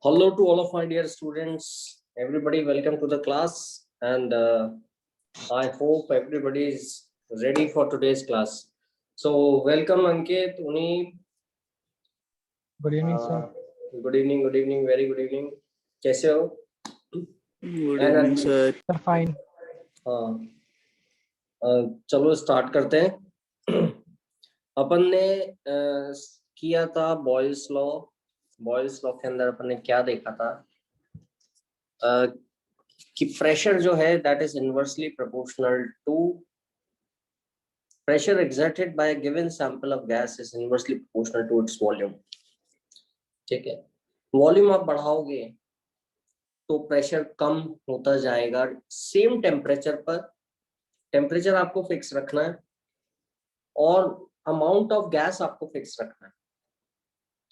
Hello to all of my dear students. Everybody, welcome to the class, and I hope everybody is ready for today's class. So, welcome Ankit, Uni. Good evening, sir. Good evening. Good evening. Very good evening. कैसे हो? Good evening, sir. Sir, fine. चलो start करते हैं. अपन ने किया था Boyle's law. Boyle's law के अंदर अपन ने क्या देखा था कि प्रेशर जो है that is inversely proportional to pressure exerted by a given sample of gas is inversely proportional to its volume. ठीक है, वॉल्यूम आप बढ़ाओगे तो प्रेशर कम होता जाएगा सेम टेम्परेचर पर. टेम्परेचर आपको फिक्स रखना है और अमाउंट ऑफ गैस आपको फिक्स रखना है.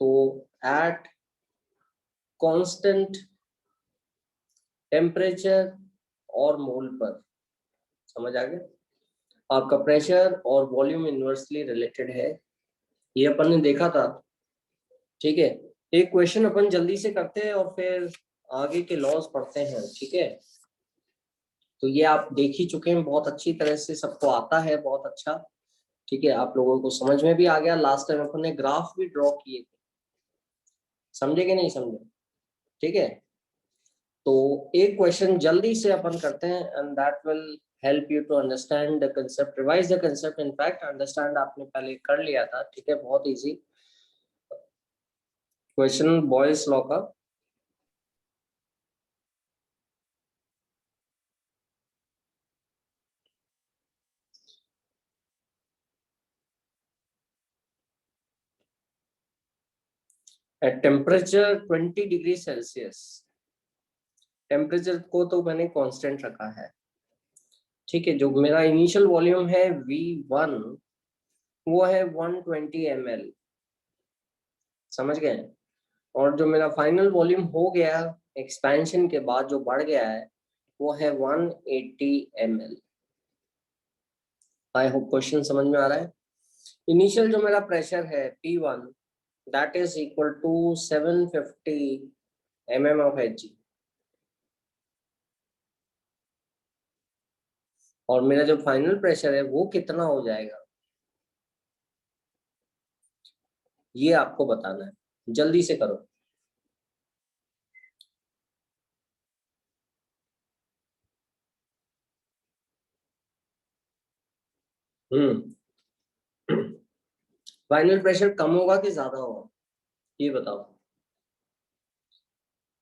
तो एट कांस्टेंट टेम्परेचर और मोल पर, समझ आ गया, आपका प्रेशर और वॉल्यूम इनवर्सली रिलेटेड है. ये अपन ने देखा था. ठीक है, एक क्वेश्चन अपन जल्दी से करते हैं और फिर आगे के लॉज पढ़ते हैं. ठीक है, तो ये आप देख ही चुके हैं, बहुत अच्छी तरह से सबको आता है, बहुत अच्छा. ठीक है, आप लोगों को समझ में भी आ गया. लास्ट टाइम अपन ने ग्राफ भी ड्रॉ किए थे, समझे कि नहीं समझे? ठीक है, तो एक क्वेश्चन जल्दी से अपन करते हैं and that will help you to understand the concept, revise the concept. In fact, understand आपने पहले कर लिया था. ठीक है, बहुत इजी क्वेश्चन बॉयल्स लॉ का. At temperature 20 degree Celsius, temperature को तो मैंने कांस्टेंट रखा है. ठीक है, जो मेरा इनिशियल वॉल्यूम है V1 वो है 120 ml, समझ गए. और जो मेरा फाइनल वॉल्यूम हो गया एक्सपेंशन के बाद जो बढ़ गया है वो है 180 ml. आई होप क्वेश्चन समझ में आ रहा है. इनिशियल जो मेरा प्रेशर है P1 that is equal to 750 mm of Hg, और मेरा जो फाइनल प्रेशर है वो कितना हो जाएगा ये आपको बताना है. जल्दी से करो. फाइनल प्रेशर कम होगा कि ज्यादा होगा ये बताओ.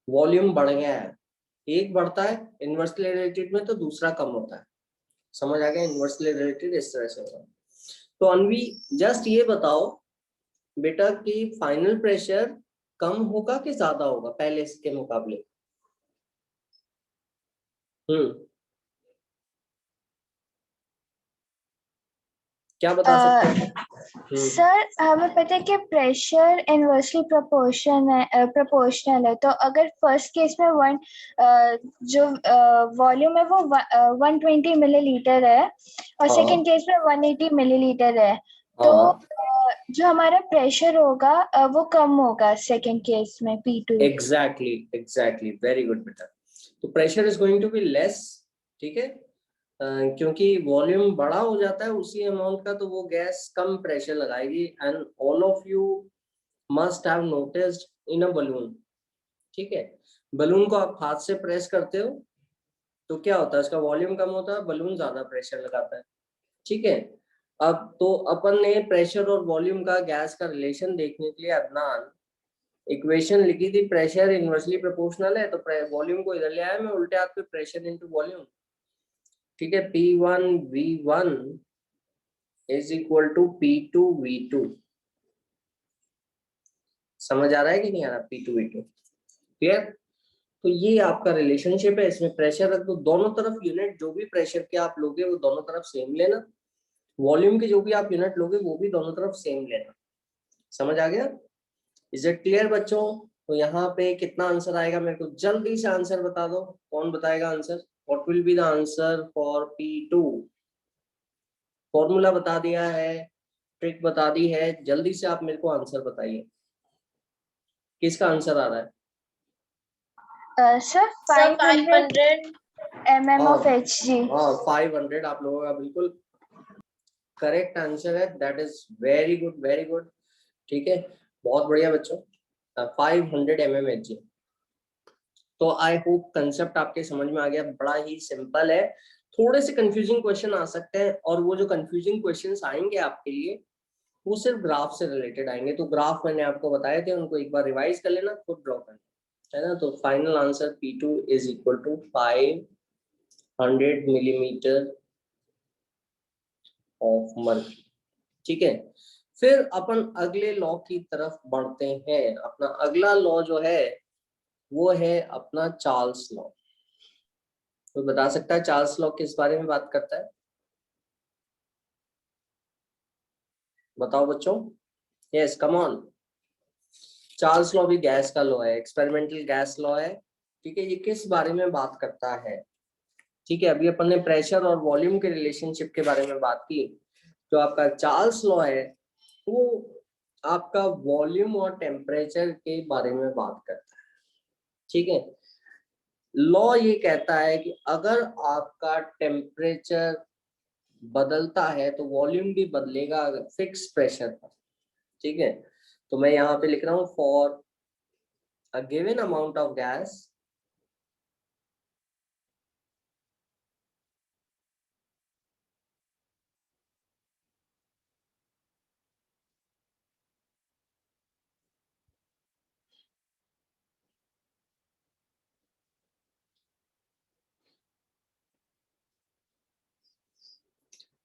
वॉल्यूम बढ़ गया है, एक बढ़ता है इनवर्सली रिलेटेड में तो दूसरा कम होता है. समझ आ गया? इनवर्सली रिलेटेड इस तरह से होगा. तो अनवी जस्ट ये बताओ बेटा कि फाइनल प्रेशर कम होगा कि ज्यादा होगा पहले के मुकाबले. क्या बता सकते हैं? सर हमें पता है कि प्रेशर इनवर्सली प्रोपोर्शनल है. तो अगर फर्स्ट केस में जो वॉल्यूम है वो 120 मिलीलीटर है और सेकंड केस में 180 मिलीलीटर है, तो जो हमारा प्रेशर होगा वो कम होगा सेकंड केस में P2. एग्जैक्टली वेरी गुड बेटा. तो pressure is going to be less. ठीक है, क्योंकि वॉल्यूम बड़ा हो जाता है उसी अमाउंट का तो वो गैस कम प्रेशर लगाएगी. And all of you must have noticed in a balloon. ठीक है, बलून को आप हाथ से प्रेस करते हो तो क्या होता है, इसका वॉल्यूम कम होता है, बलून ज्यादा प्रेशर लगाता है. ठीक है, अब तो अपन ने प्रेशर और वॉल्यूम का गैस का रिलेशन देखने के लिए अदनान इक्वेशन लिखी थी. प्रेशर इनवर्सली प्रोपोर्शनल है तो वॉल्यूम को इधर ले आया मैं उल्टे हाथ पे, प्रेशर इनटू वॉल्यूम. ठीक है, P1 V1 is equal to P2 V2. समझ आ रहा है कि नहीं आ रहा? P2 V2 clear. तो ये आपका रिलेशनशिप है. इसमें प्रेशर रख दो दोनों तरफ. यूनिट जो भी प्रेशर के आप लोगे वो दोनों तरफ सेम लेना. वॉल्यूम के जो भी आप यूनिट लोगे वो भी दोनों तरफ सेम लेना. समझ आ गया? इज इट क्लियर बच्चों? तो यहाँ पे कितना आंसर आएगा मेरे को जल्दी से आंसर बता दो. कौन बताएगा answer? What will be the answer for P2? Formula बता दिया है, ट्रिक बता दी है, जल्दी से आप मेरे को आंसर बताइए. किसका आंसर आ रहा है? Sir 500 mm of Hg। हाँ 500 आप लोगों का बिल्कुल करेक्ट आंसर है। That is very good, very good. ठीक है, बहुत बढ़िया बच्चों। 500 mmHg। तो आई होप कंसेप्ट आपके समझ में आ गया। बड़ा ही सिंपल है, थोड़े से कंफ्यूजिंग क्वेश्चन आ सकते हैं, और वो जो कंफ्यूजिंग क्वेश्चंस आएंगे आपके लिए वो सिर्फ ग्राफ से रिलेटेड आएंगे। तो ग्राफ मैंने आपको बताए थे, उनको एक बार रिवाइज कर लेना, खुद ड्रॉ करना है ना। तो final answer P2 is equal to 500 millimetre of mercury. ठीक है, फिर अपन अगले लॉ की तरफ बढ़ते हैं। अपना अगला लॉ जो है वो है अपना चार्ल्स लॉ। तो बता सकता है चार्ल्स लॉ किस बारे में बात करता है? बताओ बच्चों। Yes, come on. Charles law भी गैस का लॉ है, एक्सपेरिमेंटल गैस लॉ है। ठीक है, ये किस बारे में बात करता है? ठीक है, अभी अपन ने प्रेशर और वॉल्यूम के रिलेशनशिप के बारे में बात की। जो आपका चार्ल्स लॉ है वो आपका वॉल्यूम और टेम्परेचर के बारे में बात करता है। ठीक है, लॉ ये कहता है कि अगर आपका टेम्परेचर बदलता है तो वॉल्यूम भी बदलेगा, अगर फिक्स प्रेशर पर। ठीक है, तो मैं यहाँ पे लिख रहा हूँ for a given amount of gas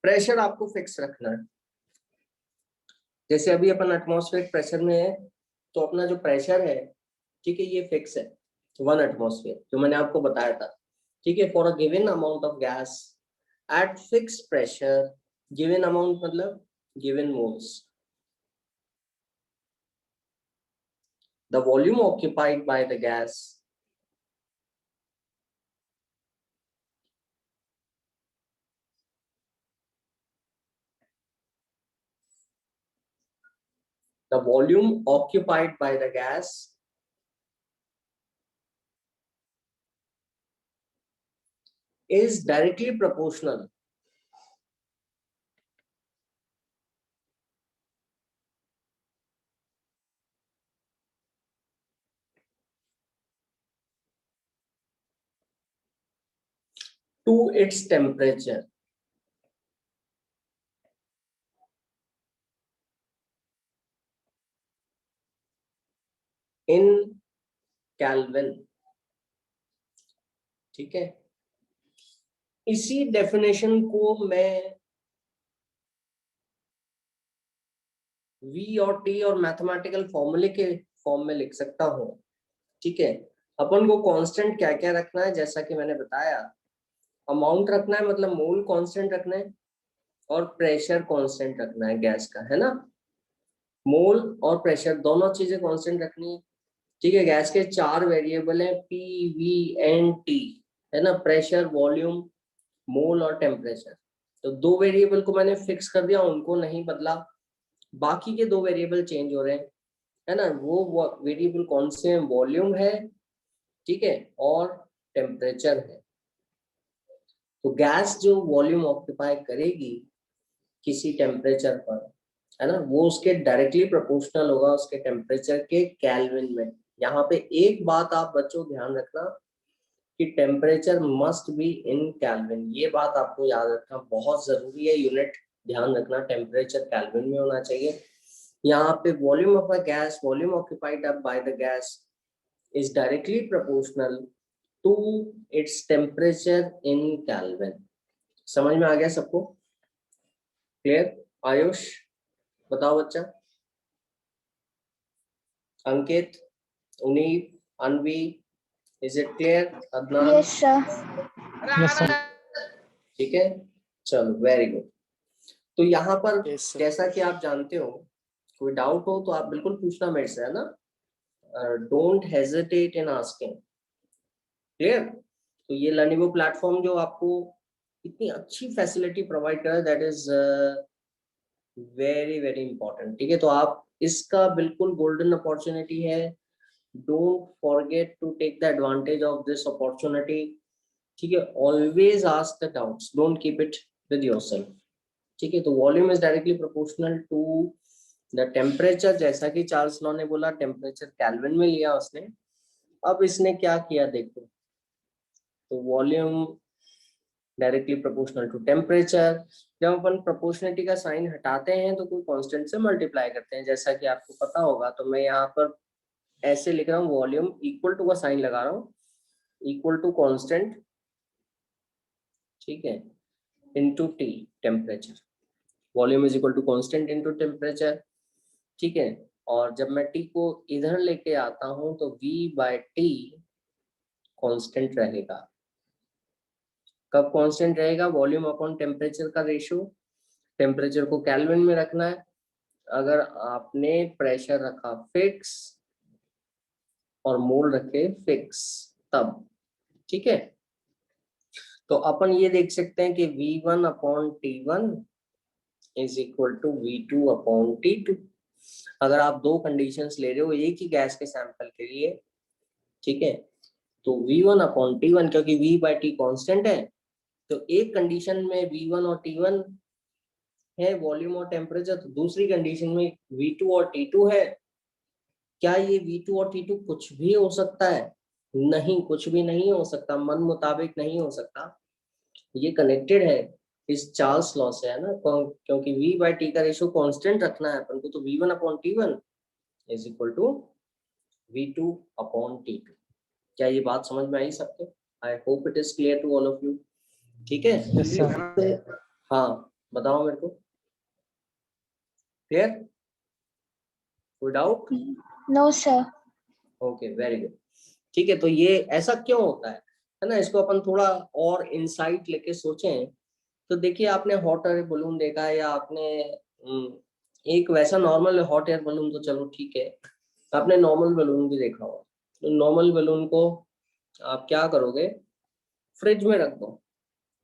pressure आपको फिक्स रखना है। जैसे अभी अपन एटमॉस्फेरिक प्रेशर में है, तो अपना जो प्रेशर है, ठीक है, ये फिक्स है 1 एटमॉस्फेयर, जो मैंने आपको बताया था। ठीक है, for a given amount of gas at fix pressure, given amount मतलब given moles, the volume occupied by the gas the volume occupied by the gas is directly proportional to its temperature in Kelvin। ठीक है, इसी definition को मैं V और T और mathematical फॉर्मूले के फॉर्म में लिख सकता हूँ। ठीक है, अपन को कांस्टेंट क्या क्या रखना है, जैसा कि मैंने बताया, अमाउंट रखना है, मतलब मोल कांस्टेंट रखना है, और प्रेशर कांस्टेंट रखना है गैस का, है ना। मोल और प्रेशर दोनों चीजें कांस्टेंट रखनी है। ठीक है, गैस के 4 वेरिएबल है P, V एंड T, है ना, प्रेशर, वॉल्यूम, मोल और टेम्परेचर। तो 2 वेरिएबल को मैंने फिक्स कर दिया, उनको नहीं बदला। बाकी के 2 वेरिएबल चेंज हो रहे हैं, है ना। वो वेरिएबल कौन से हैं? वॉल्यूम है, ठीक है, और टेम्परेचर है। तो गैस जो वॉल्यूम ऑक्यूपाई करेगी किसी टेम्परेचर पर, है ना, वो उसके डायरेक्टली प्रोपोर्शनल होगा उसके टेम्परेचर के केल्विन में। यहाँ पे एक बात आप बच्चों ध्यान रखना कि temperature must be in kelvin. ये बात आपको याद रखना बहुत जरूरी है, यूनिट ध्यान रखना, टेम्परेचर केल्विन में होना चाहिए। यहाँ पे volume of a gas, volume occupied up by the gas is directly proportional to its temperature in kelvin. समझ में आ गया सबको? क्लियर? आयुष बताओ बच्चा। Ankit, Unip, Anvi, is it clear? Adnan? Yes sir. Yes sir. ठीक है, चलो वेरी गुड। तो यहाँ पर Yes, sir. जैसा कि आप जानते हो, कोई डाउट हो तो आप बिल्कुल पूछना मेरे से, है ना। Don't hesitate in asking. Clear? तो ये लर्निंगो प्लेटफॉर्म जो आपको इतनी अच्छी फैसिलिटी प्रोवाइड कर रहा है, that is very very important. ठीक है, तो आप इसका बिल्कुल गोल्डन अपॉर्चुनिटी है, don't forget to take the advantage of this opportunity, ठीक है। Always ask the doubts, don't keep it with yourself, ठीक है। तो volume is directly proportional to the temperature, जैसा कि चार्ल्स लॉ ने बोला, टेम्परेचर केल्विन में लिया उसने। अब इसने क्या किया देखो, तो volume directly proportional to temperature. जब अपन प्रोपोर्शनलिटी का साइन हटाते हैं तो कोई कांस्टेंट से मल्टीप्लाई करते हैं, जैसा कि आपको पता होगा। तो मैं यहाँ पर ऐसे लिख रहा हूँ, वॉल्यूम इक्वल टू का साइन लगा रहा हूँ, इक्वल टू कांस्टेंट, ठीक है, into T, temperature. Volume is equal to constant into temperature, ठीक है। और जब मैं टी को इधर लेके आता हूं तो v बाय टी कांस्टेंट रहेगा। कब कांस्टेंट रहेगा? वॉल्यूम अपॉन टेम्परेचर का रेशियो। टेम्परेचर को केल्विन में रखना है। अगर आपने प्रेशर रखा फिक्स और मोल रखे फिक्स, तब, ठीक है। तो अपन ये देख सकते हैं कि v1 upon t1 is equal to v2 upon t2। अगर आप दो कंडीशंस ले रहे हो एक ही गैस के सैंपल के लिए, ठीक है, तो v1 अपॉन t1, क्योंकि v बाई टी कॉन्स्टेंट है, तो एक कंडीशन में v1 और t1 है वॉल्यूम और टेम्परेचर, तो दूसरी कंडीशन में v2 और t2 है। क्या ये v2 और t2 कुछ भी हो सकता है? नहीं, कुछ भी नहीं हो सकता, मन मुताबिक नहीं हो सकता। ये कनेक्टेड है इस चार्ल्स लॉ से, है ना, क्योंकि v बाई टी का रेशियो कांस्टेंट रखना है अपन को, तो v1 upon t1 is equal to v2 upon t2। क्या ये बात समझ में आई सबको? I hope it is clear to all of you, ठीक है। Yes, sir. हाँ, बताओ मेरे को, क्लियर? कोई doubt? No sir. Okay, very good, ठीक है। तो ये ऐसा क्यों होता है ना, इसको अपन थोड़ा और इंसाइट लेके सोचें। तो देखिए, आपने हॉट एयर बलून देखा है, या आपने एक वैसा नॉर्मल हॉट एयर बलून, तो चलो ठीक है, आपने नॉर्मल बलून भी देखा होगा। तो नॉर्मल बलून को आप क्या करोगे, फ्रिज में रख दो,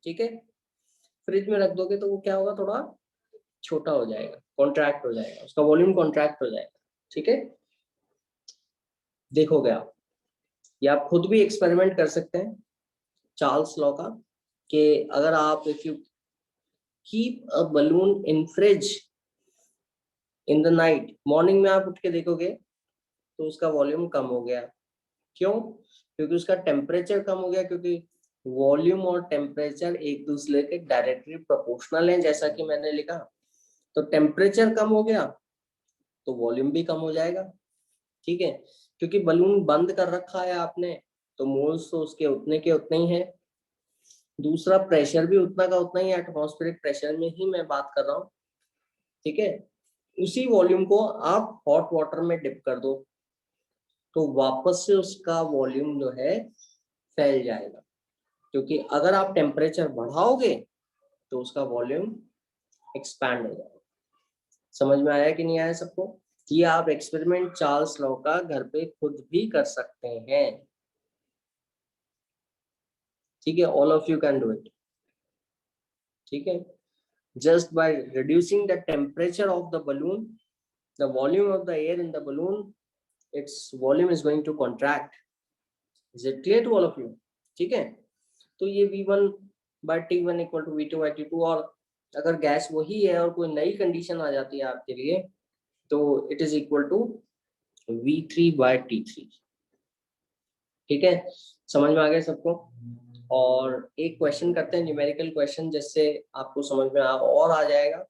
ठीक है। फ्रिज में रख दोगे तो वो क्या होगा, थोड़ा छोटा हो जाएगा, कॉन्ट्रैक्ट हो जाएगा, उसका वॉल्यूम कॉन्ट्रैक्ट हो जाएगा, ठीक है। देखोगे आप, या आप खुद भी एक्सपेरिमेंट कर सकते हैं चार्ल्स लॉ का, कि अगर आप if you keep a balloon in fridge in the night, morning में आप उठ के देखोगे तो उसका वॉल्यूम कम हो गया। क्यों? क्योंकि उसका टेम्परेचर कम हो गया, क्योंकि वॉल्यूम और टेम्परेचर एक दूसरे के डायरेक्टली प्रोपोर्शनल हैं, जैसा कि मैंने लिखा। तो टेम्परेचर कम हो गया तो वॉल्यूम भी कम हो जाएगा, ठीक है। क्योंकि बलून बंद कर रखा है आपने, तो मोल्स तो उसके उतने के उतने ही है। दूसरा, प्रेशर भी उतना का उतना ही, एटमॉस्फेरिक प्रेशर में ही मैं बात कर रहा हूँ, ठीक है। उसी वॉल्यूम को आप हॉट वाटर में डिप कर दो तो वापस से उसका वॉल्यूम जो है फैल जाएगा, क्योंकि अगर आप टेम्परेचर बढ़ाओगे तो उसका वॉल्यूम एक्सपैंड हो जाएगा। समझ में आया कि नहीं आया सबको? ये आप एक्सपेरिमेंट चार्ल्स लॉ का घर पे खुद भी कर सकते हैं, ठीक है। All of you can do it, ठीक है। Just by reducing the temperature of the balloon, the volume of the air in the balloon, its volume is going to contract. Is it clear to all of you? ठीक है। तो ये v1 by t1 equal to v2 by t2, और अगर gas वही है और कोई नई कंडीशन आ जाती है आपके लिए, तो it is equal to v3 by t3, ठीक है। समझ में आ गया सबको? और एक क्वेश्चन करते हैं, न्यूमेरिकल क्वेश्चन, जिससे आपको समझ में और आ जाएगा।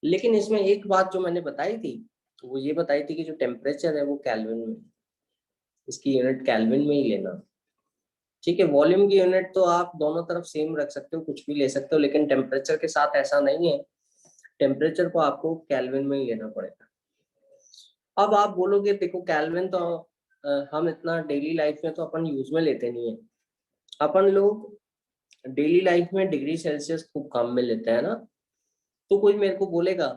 लेकिन इसमें एक बात जो मैंने बताई थी, वो ये बताई थी कि जो टेम्परेचर है वो केल्विन में, इसकी यूनिट केल्विन में ही लेना, ठीक है। वॉल्यूम की यूनिट तो आप दोनों तरफ सेम रख सकते हो, कुछ भी ले सकते हो, लेकिन टेम्परेचर के साथ ऐसा नहीं है, टेम्परेचर को आपको केल्विन में ही लेना पड़ेगा। अब आप बोलोगे देखो केल्विन तो हम इतना डेली लाइफ में तो अपन यूज में लेते नहीं है, अपन लोग डेली लाइफ में डिग्री सेल्सियस खूब कम में लेते हैं ना। तो कोई मेरे को बोलेगा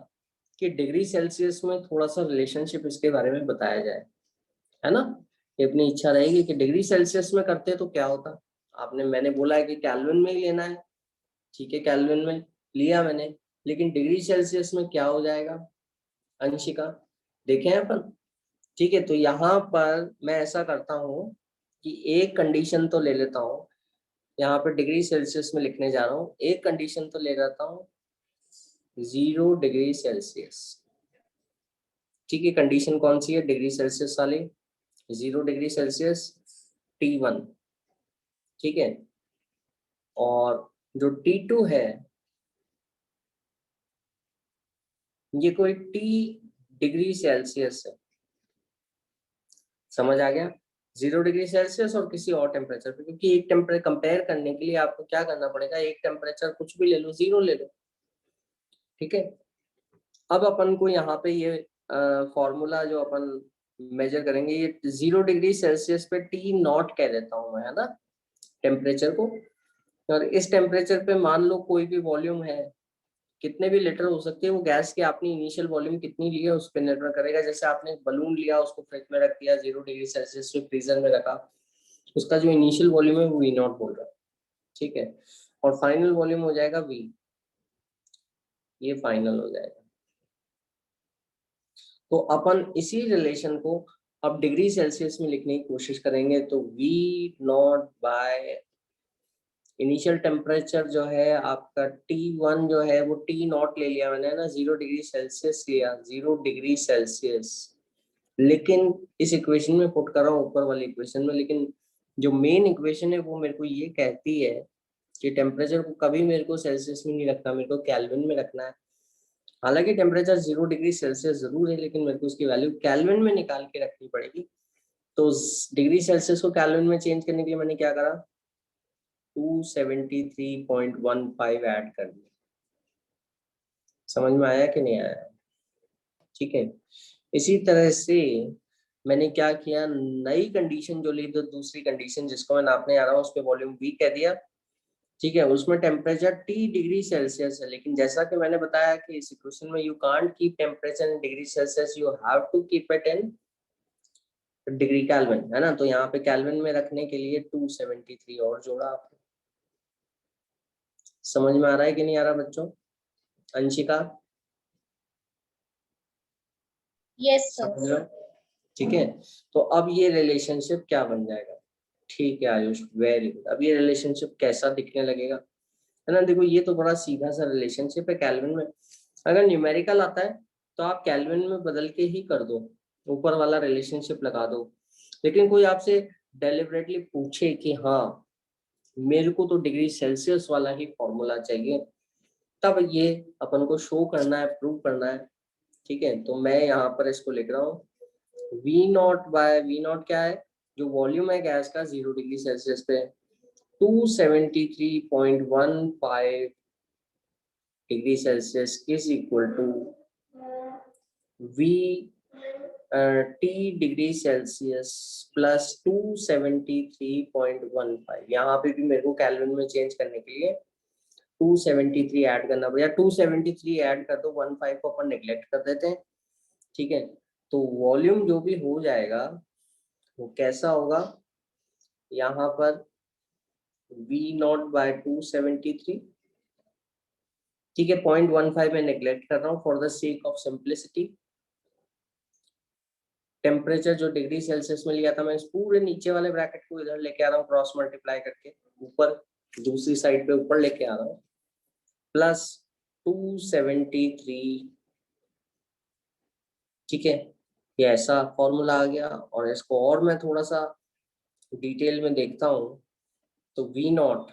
कि डिग्री सेल्सियस में थोड़ा सा रिलेशनशिप इसके बारे में बताया जाए, है ना। ये अपनी इच्छा रहेगी कि डिग्री सेल्सियस में करते तो क्या होता। मैंने बोला है कि केल्विन में ही लेना है, ठीक है, केल्विन में लिया मैंने, लेकिन डिग्री सेल्सियस में क्या हो जाएगा अंशिका, देखें अपन। ठीक है, तो यहाँ पर मैं ऐसा करता हूँ कि एक कंडीशन तो ले लेता हूँ, यहाँ पे डिग्री सेल्सियस में लिखने जा रहा हूँ, एक कंडीशन तो ले लेता हूँ 0 डिग्री सेल्सियस। ठीक है, कंडीशन कौन सी है डिग्री सेल्सियस वाली? 0 डिग्री सेल्सियस T1। ठीक है, और जो T2 है ये कोई T डिग्री सेल्सियस है। समझ आ गया? 0 डिग्री सेल्सियस और किसी और टेम्परेचर पे, क्योंकि एक टेम्परेचर कंपेयर करने के लिए आपको क्या करना पड़ेगा, एक टेम्परेचर कुछ भी ले लो, 0 ले लो। ठीक है, अब अपन को यहाँ पे ये फॉर्मूला जो अपन मेजर करेंगे, ये 0 डिग्री सेल्सियस पे T0 कह देता हूँ मैं, है ना, टेम्परेचर को। और इस टेम्परेचर पे मान लो कोई भी वॉल्यूम है, कितने भी लीटर हो सकते हैं, वो गैस की आपने इनिशियल वॉल्यूम कितनी ली है उस पर निर्भर करेगा। जैसे आपने एक बलून लिया, उसको फ्रिज में रख दिया, 0 डिग्री सेल्सियस पे फ्रीजर में रखा, उसका जो इनिशियल वॉल्यूम है वो V0 बोल रहा है। ठीक है, और फाइनल वॉल्यूम हो जाएगा V, ये फाइनल हो जाएगा। तो अपन इसी रिलेशन को अब डिग्री सेल्सियस में लिखने की कोशिश करेंगे, तो V0 बाय इनिशियल टेम्परेचर जो है आपका T1 जो है वो T0 ले लिया मैंने ना, 0 डिग्री सेल्सियस लिया, 0 डिग्री सेल्सियस। लेकिन इस इक्वेशन में पुट कर रहा हूँ ऊपर वाली इक्वेशन में, लेकिन जो मेन इक्वेशन है वो मेरे को ये कहती है कि टेम्परेचर को कभी मेरे को सेल्सियस में नहीं रखना, मेरे को केल्विन में रखना है। हालांकि टेम्परेचर 0 डिग्री सेल्सियस जरूर है, लेकिन मेरे को उसकी वैल्यू केल्विन में निकाल के रखनी पड़ेगी। तो डिग्री सेल्सियस को केल्विन में चेंज करने के लिए मैंने क्या करा, 273.15 ऐड कर दिया। समझ में आया कि नहीं आया? ठीक है, इसी तरह से मैंने क्या किया, नई कंडीशन जो ली, तो दूसरी कंडीशन जिसको मैं नापने आ रहा हूँ उस पर वॉल्यूम V कह दिया। ठीक है, उसमें टेम्परेचर T डिग्री सेल्सियस है, लेकिन जैसा कि मैंने बताया कि इस इक्वेशन में you can't keep temperature in degree Celsius, you have to keep it in degree kelvin, है ना। तो यहाँ पे केल्विन में रखने के लिए 273 और जोड़ा आपने। समझ में आ रहा है कि नहीं आ रहा बच्चों? Anshika yes sir. समझ रहे हो? ठीक है, तो अब ये रिलेशनशिप क्या बन जाएगा? ठीक है आयुष, वेरी गुड। अब ये रिलेशनशिप कैसा दिखने लगेगा, है ना। देखो ये तो बड़ा सीधा सा रिलेशनशिप है केल्विन में। अगर न्यूमेरिकल आता है तो आप केल्विन में बदल के ही कर दो, ऊपर वाला रिलेशनशिप लगा दो। लेकिन कोई आपसे डेलिबरेटली पूछे कि हाँ मेरे को तो डिग्री सेल्सियस वाला ही फॉर्मूला चाहिए, तब ये अपन को शो करना है, प्रूव करना है। ठीक है, तो मैं यहाँ पर इसको लिख रहा हूँ V0 बाय V0 क्या है, जो वॉल्यूम है गैस का 0 डिग्री सेल्सियस पे 273.15 degree Celsius is equal to V T degree Celsius plus 273.15। यहाँ पे भी मेरे को केल्विन में चेंज करने के लिए 273 ऐड करना पड़ेगा। 273 ऐड कर दो, 15 को अपन नेग्लेक्ट कर देते हैं। ठीक है, तो वॉल्यूम जो भी हो जाएगा वो कैसा होगा, यहाँ पर V0 बाय 273। ठीक है, 0.15 में नेग्लेक्ट कर रहा हूँ for the sake of simplicity. Temperature जो डिग्री सेल्सियस में लिया था मैं, इस पूरे नीचे वाले ब्रैकेट को इधर लेके आ रहा हूँ, क्रॉस मल्टीप्लाई करके ऊपर दूसरी साइड पे ऊपर लेके आ रहा हूँ, प्लस 273। ठीक है, ये ऐसा फॉर्मूला आ गया। और इसको और मैं थोड़ा सा डिटेल में देखता हूँ, तो V0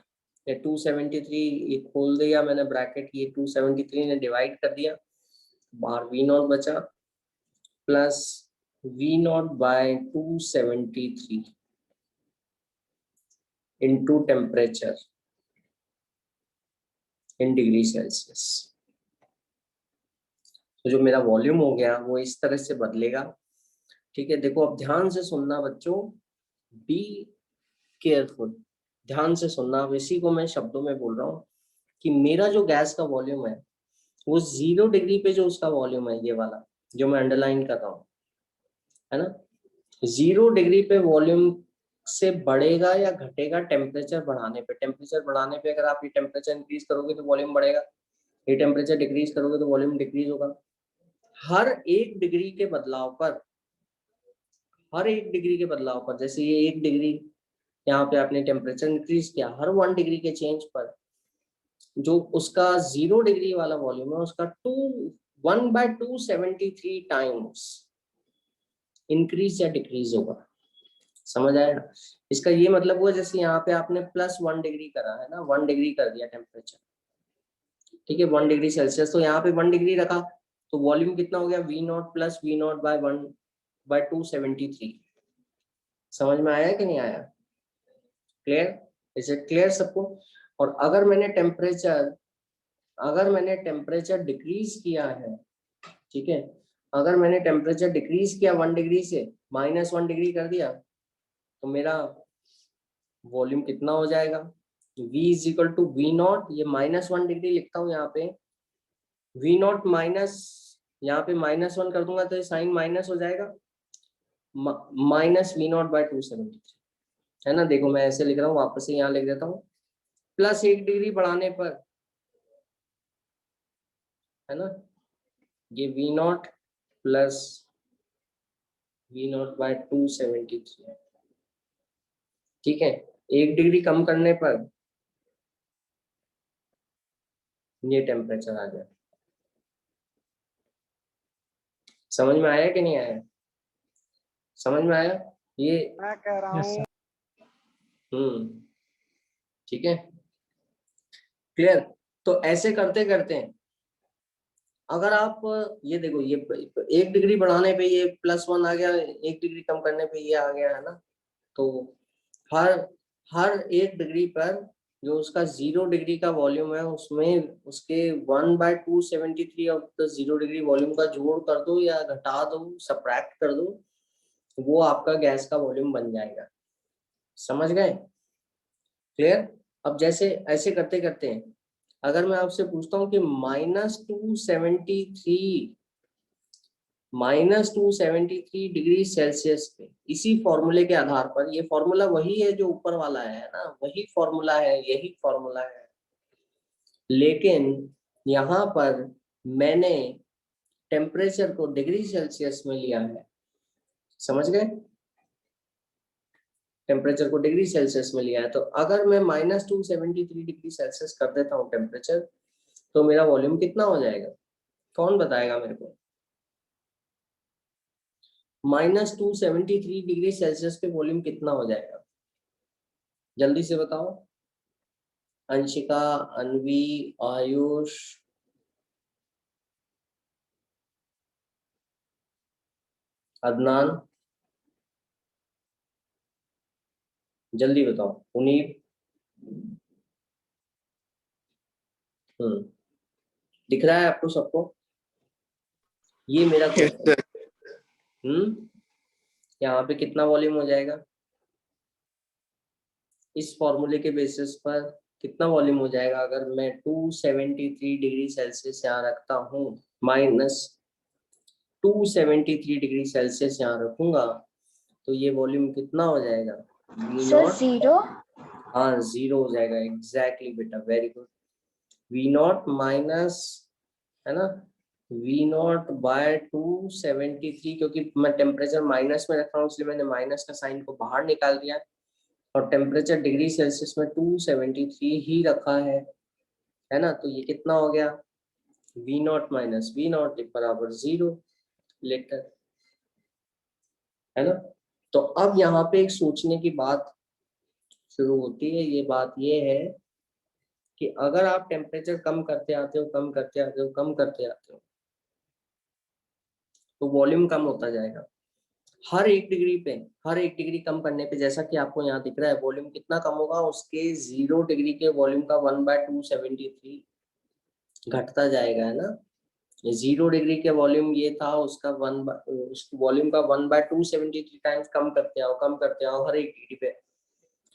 ये 273, ये खोल दिया मैंने ब्रैकेट, ये 273 ने डिवाइड कर दिया, बाहर V0 बचा, plus V0 by 273 into temperature in degree Celsius. तो जो मेरा वॉल्यूम हो गया वो इस तरह से बदलेगा। ठीक है, देखो अब ध्यान से सुनना बच्चों, बी केयरफुल, ध्यान से सुनना। अब इसी को मैं शब्दों में बोल रहा हूँ कि मेरा जो गैस का वॉल्यूम है वो 0 डिग्री पे जो उसका वॉल्यूम है, ये वाला जो मैं अंडरलाइन कर रहा हूँ, है ना, 0 डिग्री पे वॉल्यूम से बढ़ेगा या घटेगा टेम्परेचर बढ़ाने पे। टेम्परेचर बढ़ाने पे अगर आप ये टेम्परेचर इंक्रीज करोगे तो वॉल्यूम बढ़ेगा, ये टेम्परेचर डिक्रीज करोगे तो वॉल्यूम डिक्रीज होगा। हर 1 डिग्री के बदलाव पर हर 1 डिग्री के बदलाव पर, जैसे ये 1 डिग्री यहाँ पे आपने टेम्परेचर इंक्रीज किया, हर 1 डिग्री के चेंज पर जो उसका 0 डिग्री वाला वॉल्यूम है उसका 1/273 टाइम्स इंक्रीज या डिक्रीज होगा। समझ आया? इसका ये मतलब हुआ जैसे यहाँ पे आपने +1 डिग्री करा है ना, 1 डिग्री कर दिया टेम्परेचर, ठीक है, 1 डिग्री सेल्सियस, तो यहाँ पे 1 डिग्री रखा तो वॉल्यूम कितना हो गया, V0 + V0/1/273। समझ में आया कि नहीं आया? क्लियर? इज इट क्लियर सबको? और अगर मैंने टेम्परेचर डिक्रीज किया है, ठीक है, अगर मैंने टेम्परेचर डिक्रीज किया 1 डिग्री से, -1 डिग्री कर दिया, तो मेरा वॉल्यूम कितना हो जाएगा, V = V0, ये -1 डिग्री लिखता हूँ यहाँ पे, V0 माइनस, यहाँ पे -1 कर दूंगा तो ये साइन माइनस हो जाएगा, -V0/273, है ना। देखो मैं ऐसे लिख रहा हूँ, वापस से यहाँ लिख देता हूँ, +1 डिग्री बढ़ाने पर, है ना, ये V0 + V0/273 है, ठीक है। 1 डिग्री कम करने पर ये टेम्परेचर आ गया। समझ में आया कि नहीं आया? समझ में आया ये? मैं कह रहा Yes, हूँ sir. ठीक है, क्लियर। तो ऐसे करते करते अगर आप ये देखो, ये 1 डिग्री बढ़ाने पे ये +1 आ गया, 1 डिग्री कम करने पे ये आ गया, है ना। तो हर 1 डिग्री पर जो उसका 0 डिग्री का वॉल्यूम है उसमें उसके 1/273 ऑफ द 0 डिग्री वॉल्यूम का जोड़ कर दो या घटा दो, सब्ट्रैक्ट कर दो, वो आपका गैस का वॉल्यूम बन जाएगा। समझ गए? क्लियर? अब जैसे ऐसे करते करते अगर मैं आपसे पूछता हूँ कि -273 डिग्री सेल्सियस पे, इसी फॉर्मूले के आधार पर, ये फॉर्मूला वही है जो ऊपर वाला है ना, वही फॉर्मूला है, यही फॉर्मूला है, लेकिन यहाँ पर मैंने टेम्परेचर को डिग्री सेल्सियस में लिया है। समझ गए? टेम्परेचर को डिग्री सेल्सियस में लिया है, तो अगर मैं -273 डिग्री सेल्सियस कर देता हूँ टेम्परेचर, तो मेरा वॉल्यूम कितना हो जाएगा? कौन बताएगा मेरे को? -273 डिग्री सेल्सियस पे वॉल्यूम कितना हो जाएगा? जल्दी से बताओ। अंशिका, अनवी, आयुष, अदनान, जल्दी बताओ। पुनीत, दिख रहा है आपको सबको? ये मेरा Yes, क्वेश्चन sir. यहाँ पे कितना वॉल्यूम हो जाएगा? इस फॉर्मूले के बेसिस पर कितना वॉल्यूम हो जाएगा अगर मैं 273 डिग्री सेल्सियस यहाँ रखता हूँ, -273 डिग्री सेल्सियस यहाँ रखूंगा, तो ये वॉल्यूम कितना हो जाएगा? Sir V0, 0। हाँ 0 हो जाएगा, एग्जैक्टली बेटा, वेरी गुड। V0 माइनस, है ना, V0/273, क्योंकि मैं टेम्परेचर माइनस में रख रहा हूँ इसलिए मैंने माइनस का साइन को बाहर निकाल दिया, और टेम्परेचर डिग्री सेल्सियस में 273 ही रखा है ना। तो ये कितना हो गया? V0 - V0 = 0 लीटर, है ना। तो अब यहाँ पे एक सोचने की बात शुरू होती है, ये बात ये है कि अगर आप टेम्परेचर कम करते आते हो, कम करते आते हो, कम करते आते हो, तो वॉल्यूम कम होता जाएगा। हर 1 डिग्री कम करने पे, जैसा कि आपको यहाँ दिख रहा है, वॉल्यूम कितना कम होगा? उसके 0 डिग्री के वॉल्यूम का 1/273 घटता जाएगा, है ना। 0 डिग्री के वॉल्यूम ये था, उसका उस वॉल्यूम का 1/273 टाइम्स कम करते आओ, कम करते आओ हर 1 डिग्री पे।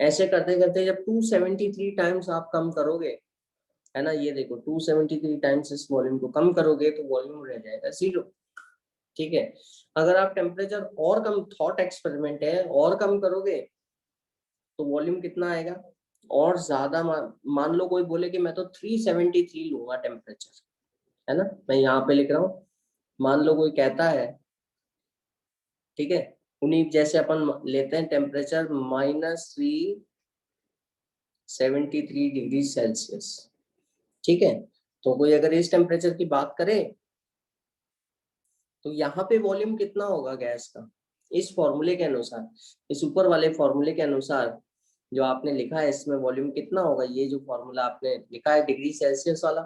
ऐसे करते करते जब 273 टाइम्स आप कम करोगे, है ना, ये देखो 273 टाइम्स इस वॉल्यूम को कम करोगे तो वॉल्यूम रह जाएगा 0। ठीक है, अगर आप टेम्परेचर और कम, थॉट एक्सपेरिमेंट है, और कम करोगे तो वॉल्यूम कितना आएगा? और ज्यादा मान लो कोई बोले कि मैं तो 373 लूंगा टेम्परेचर, है ना, मैं यहाँ पे लिख रहा हूँ। मान लो कोई कहता है, ठीक है, उन्हीं जैसे अपन लेते हैं टेम्परेचर -373 डिग्री सेल्सियस, ठीक है। तो कोई अगर इस टेम्परेचर की बात करे तो यहाँ पे वॉल्यूम कितना होगा गैस का, इस फॉर्मूले के अनुसार, इस ऊपर वाले फॉर्मूले के अनुसार जो आपने लिखा है इसमें वॉल्यूम कितना होगा, ये जो फॉर्मूला आपने लिखा है डिग्री सेल्सियस वाला,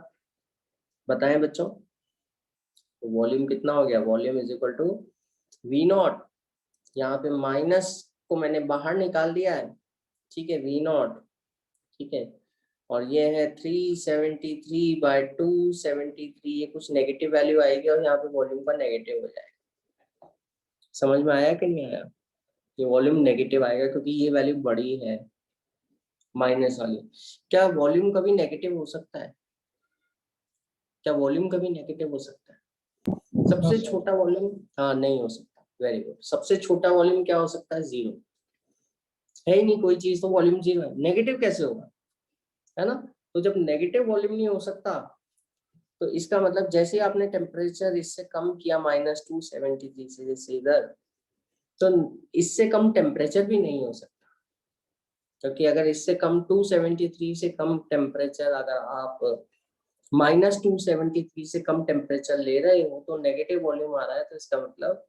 बताएं बच्चों। तो वॉल्यूम कितना हो गया, volume is equal to V naught, यहाँ पे माइनस को मैंने बाहर निकाल दिया है, ठीक है, वी नॉट, ठीक है। और ये है 373/273, ये कुछ नेगेटिव वैल्यू आएगी और यहाँ पे वॉल्यूम का नेगेटिव हो जाएगा। समझ में आया कि नहीं आया, ये वॉल्यूम नेगेटिव आएगा क्योंकि ये वैल्यू बड़ी है माइनस वाली। क्या वॉल्यूम कभी नेगेटिव हो सकता है, क्या वॉल्यूम कभी नेगेटिव हो सकता है? सबसे छोटा वॉल्यूम, हाँ नहीं हो सकता, वेरी गुड। सबसे छोटा वॉल्यूम क्या हो सकता है, 0 है ही नहीं कोई चीज, तो वॉल्यूम 0 है, नेगेटिव कैसे होगा, है ना। तो जब नेगेटिव वॉल्यूम नहीं हो सकता तो इसका मतलब जैसे ही आपने टेम्परेचर इससे कम किया -273 से जैसे इधर, तो इससे कम टेम्परेचर भी नहीं हो सकता, क्योंकि अगर इससे कम 273 से कम टेम्परेचर अगर आप -273 से कम टेम्परेचर ले रहे हो तो नेगेटिव वॉल्यूम आ रहा है, तो इसका मतलब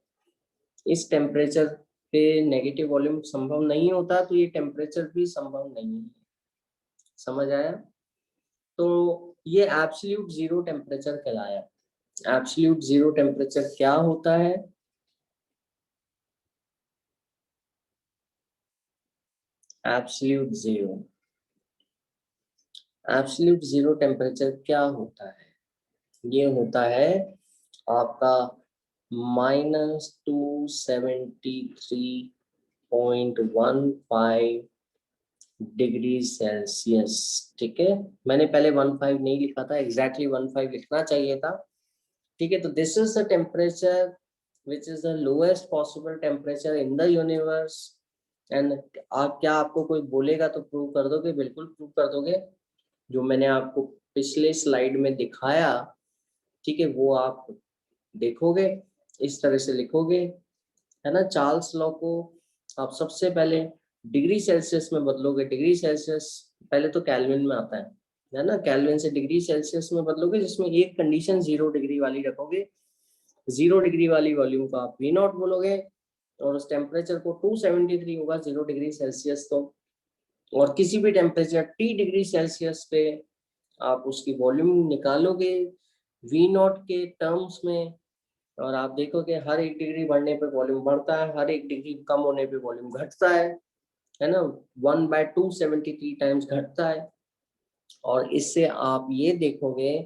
इस टेम्परेचर पे नेगेटिव वॉल्यूम संभव नहीं होता, तो ये टेम्परेचर भी संभव नहीं है। समझ आया। तो ये एब्सोल्यूट जीरो टेम्परेचर कहलाया। एब्सोल्यूट जीरो टेम्परेचर क्या होता है, absolute zero, absolute zero temperature क्या होता है, ये होता है आपका -273.15 डिग्री सेल्सियस, ठीक है। मैंने पहले 15 नहीं लिखा था, एग्जैक्टली 15 लिखना चाहिए था, ठीक है। तो this is the temperature which is the lowest possible temperature in the universe. And क्या आपको कोई बोलेगा तो प्रूव कर दोगे, बिल्कुल प्रूव कर दोगे। जो मैंने आपको पिछले स्लाइड में दिखाया, ठीक है, वो आप देखोगे, इस तरह से लिखोगे, है ना। चार्ल्स लॉ को आप सबसे पहले डिग्री सेल्सियस में बदलोगे, डिग्री सेल्सियस पहले तो केल्विन में आता है ना, केल्विन से डिग्री सेल्सियस में बदलोगे, जिसमें एक कंडीशन 0 डिग्री वाली रखोगे, 0 डिग्री वाली वॉल्यूम को आप वी नॉट बोलोगे, और उस टेम्परेचर को 273 होगा 0 डिग्री सेल्सियस तो, और किसी भी टेम्परेचर T डिग्री सेल्सियस पे आप उसकी वॉल्यूम निकालोगे वी नॉट के टर्म्स में, और आप देखोगे हर 1 डिग्री बढ़ने पे वॉल्यूम बढ़ता है, हर 1 डिग्री कम होने पे वॉल्यूम घटता है ना, 1/273 टाइम्स घटता है। और इससे आप ये देखोगे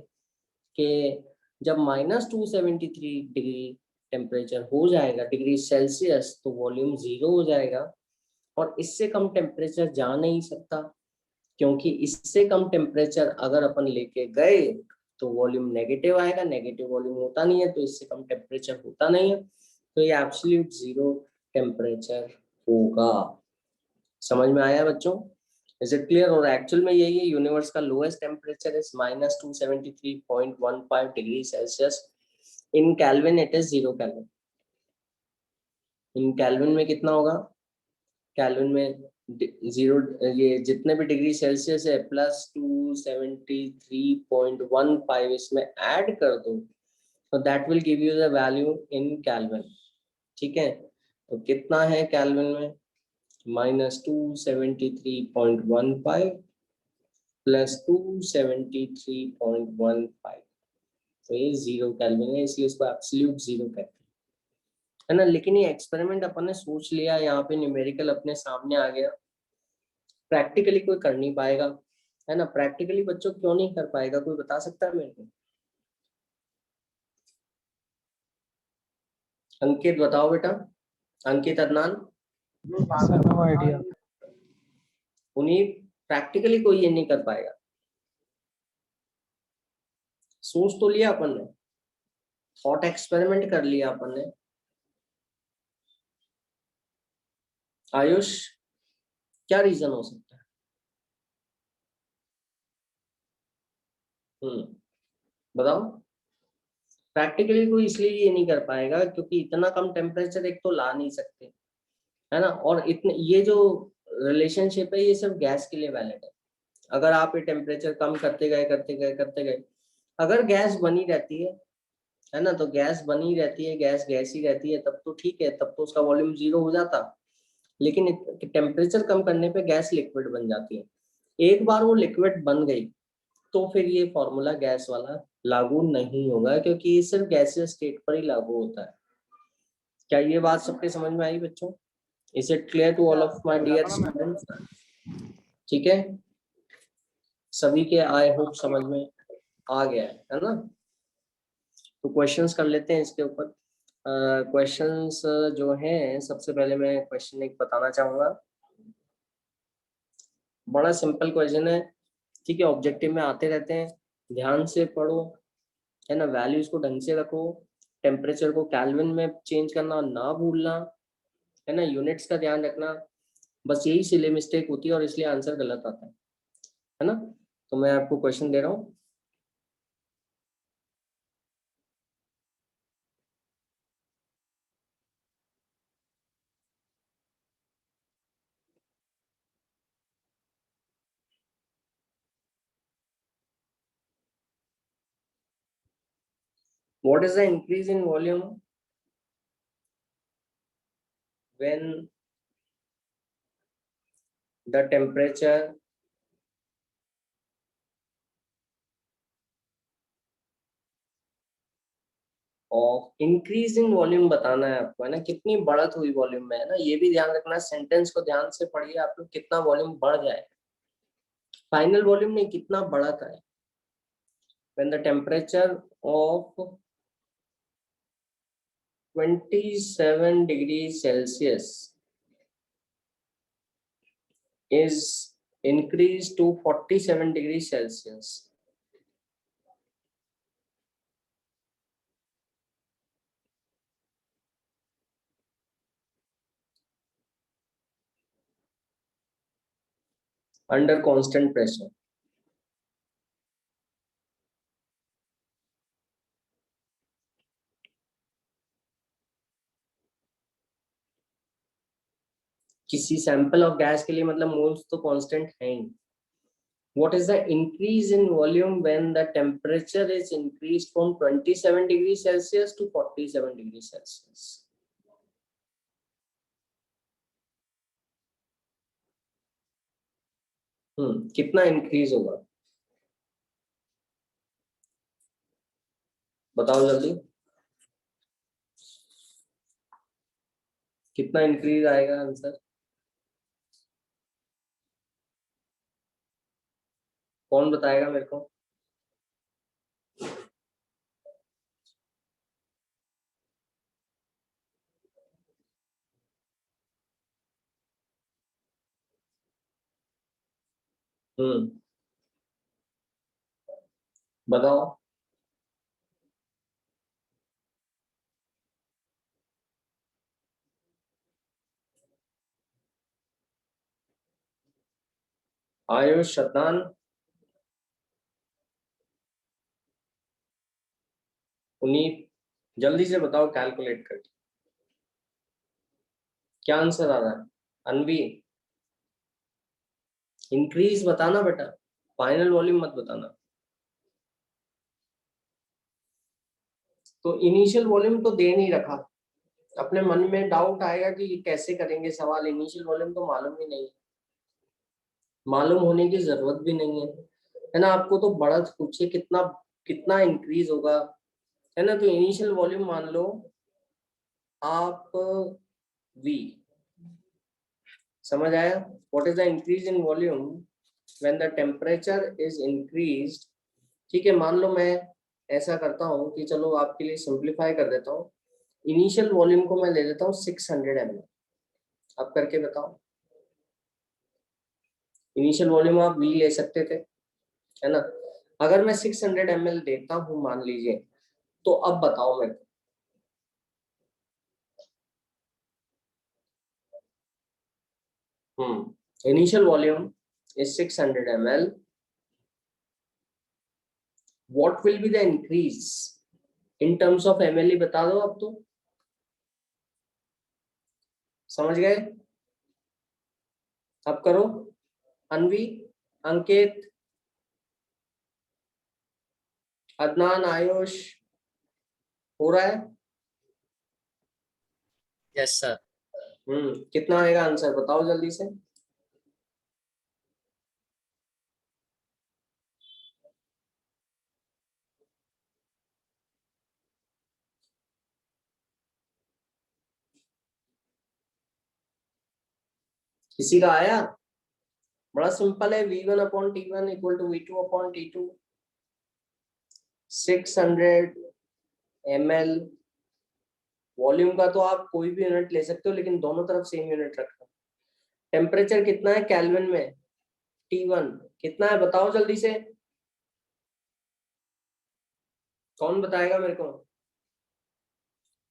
कि जब -273 डिग्री टेम्परेचर हो जाएगा डिग्री सेल्सियस, तो वॉल्यूम 0 हो जाएगा, और इससे कम टेम्परेचर जा नहीं सकता, क्योंकि इससे कम टेम्परेचर अगर अपन लेके गए तो वॉल्यूम नेगेटिव आएगा, नेगेटिव वॉल्यूम होता नहीं है तो इससे कम टेम्परेचर होता नहीं है, तो ये एब्सोल्यूट जीरो टेम्परेचर होगा। समझ में आया बच्चों, इज इट क्लियर। और एक्चुअल में यही है, यूनिवर्स का lowest temperature is -273.15 degree Celsius. In kelvin it is 0 kelvin. In kelvin में कितना होगा, केल्विन में 0, ये जितने भी डिग्री सेल्सियस है +273.15 इसमें ऐड कर दो, तो that will give you the value in kelvin, ठीक है। तो कितना है केल्विन में, -273.15 +273.15, तो ये 0 केल्विन है, इसलिए इसको एब्सोल्यूट जीरो कहते हैं, है ना। लेकिन ये एक्सपेरिमेंट अपन ने सोच लिया, यहाँ पे न्यूमेरिकल अपने सामने आ गया, प्रैक्टिकली कोई कर नहीं पाएगा, है ना। प्रैक्टिकली बच्चों क्यों नहीं कर पाएगा, कोई बता सकता है मेरे को? अंकित बताओ बेटा, अंकित, अदनान, नो आइडिया। उन्हीं प्रैक्टिकली कोई ये नहीं कर पाएगा। सोच तो लिया अपन ने, थॉट एक्सपेरिमेंट कर लिया अपन ने। आयुष, क्या रीजन हो सकता है? बताओ। प्रैक्टिकली कोई इसलिए ये नहीं कर पाएगा क्योंकि इतना कम टेम्परेचर एक तो ला नहीं सकते, है ना। और इतने ये जो रिलेशनशिप है ये सिर्फ गैस के लिए वैलिड है। अगर आप ये टेम्परेचर कम करते गए, अगर गैस बनी रहती है ना, तो गैस बनी रहती है, गैस ही रहती है, तब तो ठीक है, तब तो उसका वॉल्यूम 0 हो जाता। लेकिन टेम्परेचर कम करने पे गैस लिक्विड बन जाती है। एक बार वो लिक्विड बन गई तो फिर ये फॉर्मूला गैस वाला लागू नहीं होगा, क्योंकि ये सिर्फ गैसीय स्टेट पर ही लागू होता है। क्या ये बात सबके समझ में आई बच्चों? Is it clear to all of my dear students? ठीक है, सभी के आई होप समझ में आ गया है ना। तो क्वेश्चंस कर लेते हैं इसके ऊपर। क्वेश्चंस जो हैं, सबसे पहले मैं क्वेश्चन एक बताना चाहूंगा। बड़ा सिंपल क्वेश्चन है, ठीक है, ऑब्जेक्टिव में आते रहते हैं, ध्यान से पढ़ो, है ना, वैल्यूज को ढंग से रखो, टेम्परेचर को केल्विन में चेंज करना ना भूलना, है ना, यूनिट्स का ध्यान रखना। बस यही सिली मिस्टेक होती है और इसलिए आंसर गलत आता है ना। तो मैं आपको क्वेश्चन दे रहा हूँ। What is the increase in volume when the temperature of increase in volume बताना है आपको, है ना, कितनी बढ़त हुई वॉल्यूम में, है ना। ये भी ध्यान रखना, सेंटेंस को ध्यान से पढ़िए आप लोग, कितना वॉल्यूम बढ़ जाए, फाइनल वॉल्यूम नहीं, कितना बढ़त है। when the temperature of 27 degrees Celsius is increased to 47 degrees Celsius, under constant pressure, किसी सैंपल ऑफ गैस के लिए, मतलब मोल्स तो कांस्टेंट है ही। What is the increase in volume when the temperature is increased from 27 degrees Celsius to 47 degrees Celsius? कितना increase होगा, बताओ जल्दी, कितना इंक्रीज आएगा आंसर? कौन बताएगा मेरे को? हम्म बताओ। आयुष, शतान, पुनीत, जल्दी से बताओ कैलकुलेट करके, क्या आंसर आ रहा है? अनवी, इंक्रीज बताना बेटा, फाइनल वॉल्यूम मत बताना। तो इनिशियल वॉल्यूम तो दे नहीं रखा, अपने मन में डाउट आएगा कि ये कैसे करेंगे सवाल, इनिशियल वॉल्यूम तो मालूम ही नहीं है, मालूम होने की जरूरत भी नहीं है ना। आपको तो बढ़त पूछे कितना कितना इंक्रीज होगा, है ना। तो इनिशियल वॉल्यूम मान लो आप v, समझ आया? What is the increase in volume when the temperature is increased. ठीक है, मान लो मैं ऐसा करता हूँ कि चलो आपके लिए सिंप्लीफाई कर देता हूँ, इनिशियल वॉल्यूम को मैं ले लेता हूँ 600 ml। आप करके बताओ, इनिशियल वॉल्यूम आप v ले सकते थे, है ना। अगर मैं 600 ml देता हूँ मान लीजिए, तो अब बताओ मेरे को, initial volume is 600 ml, what will be the increase in terms of ml? बता दो अब तो, समझ गए? अब करो, अनवी, अंकित, अदनान, आयुष, हो रहा है? Yes sir. कितना आएगा आंसर बताओ जल्दी से। किसी का आया? बड़ा सिंपल है, v1 upon t1 equal to v2 upon t2, 600 ml। Volume का तो आप कोई भी यूनिट ले सकते हो, लेकिन दोनों तरफ सेम यूनिट रखना। टेम्परेचर कितना है केल्विन में? T1 कितना है बताओ जल्दी से, कौन बताएगा मेरे को?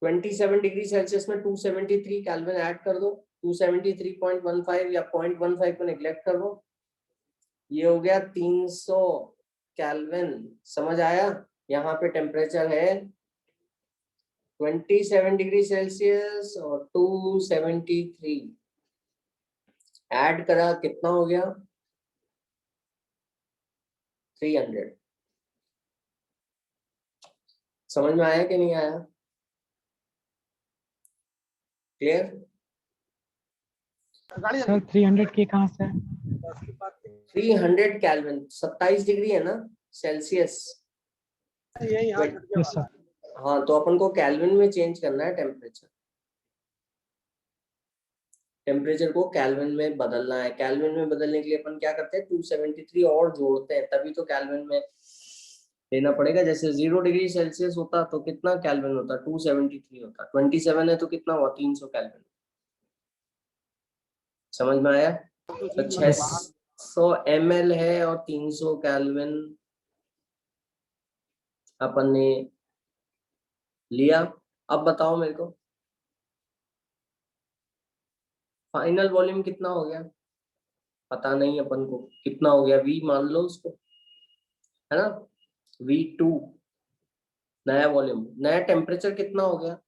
27 डिग्री सेल्सियस में 273 केल्विन ऐड कर दो, 273.15 या 0.15 को निगलेक्ट कर दो, ये हो गया 300 केल्विन। समझ आया? यहाँ पे टेम्परेचर है 27 डिग्री सेल्सियस और 273 ऐड करा, कितना हो गया? 300। समझ में आया कि नहीं आया? क्लियर? सर 300 के कहाँ से? 300 केल्विन 27 डिग्री है ना सेल्सियस। Yes sir. हाँ, तो अपन को केल्विन में चेंज करना है टेम्परेचर। टेम्परेचर को केल्विन में बदलना है। केल्विन में बदलने के लिए अपन क्या करते हैं, 273 और जोड़ते हैं, तभी तो केल्विन में लेना पड़ेगा। जैसे 0 डिग्री सेल्सियस होता तो कितना केल्विन होता? 273 होता। 27 है तो कितना हुआ? 300 केल्विन। समझ में आया? तो 600 ml है और 300 केल्विन अपन ने लिया। अब बताओ मेरे को फाइनल वॉल्यूम कितना हो गया? पता नहीं अपन को कितना हो गया, V मान लो उसको, है ना? V2 नया वॉल्यूम, नया टेम्परेचर कितना हो गया?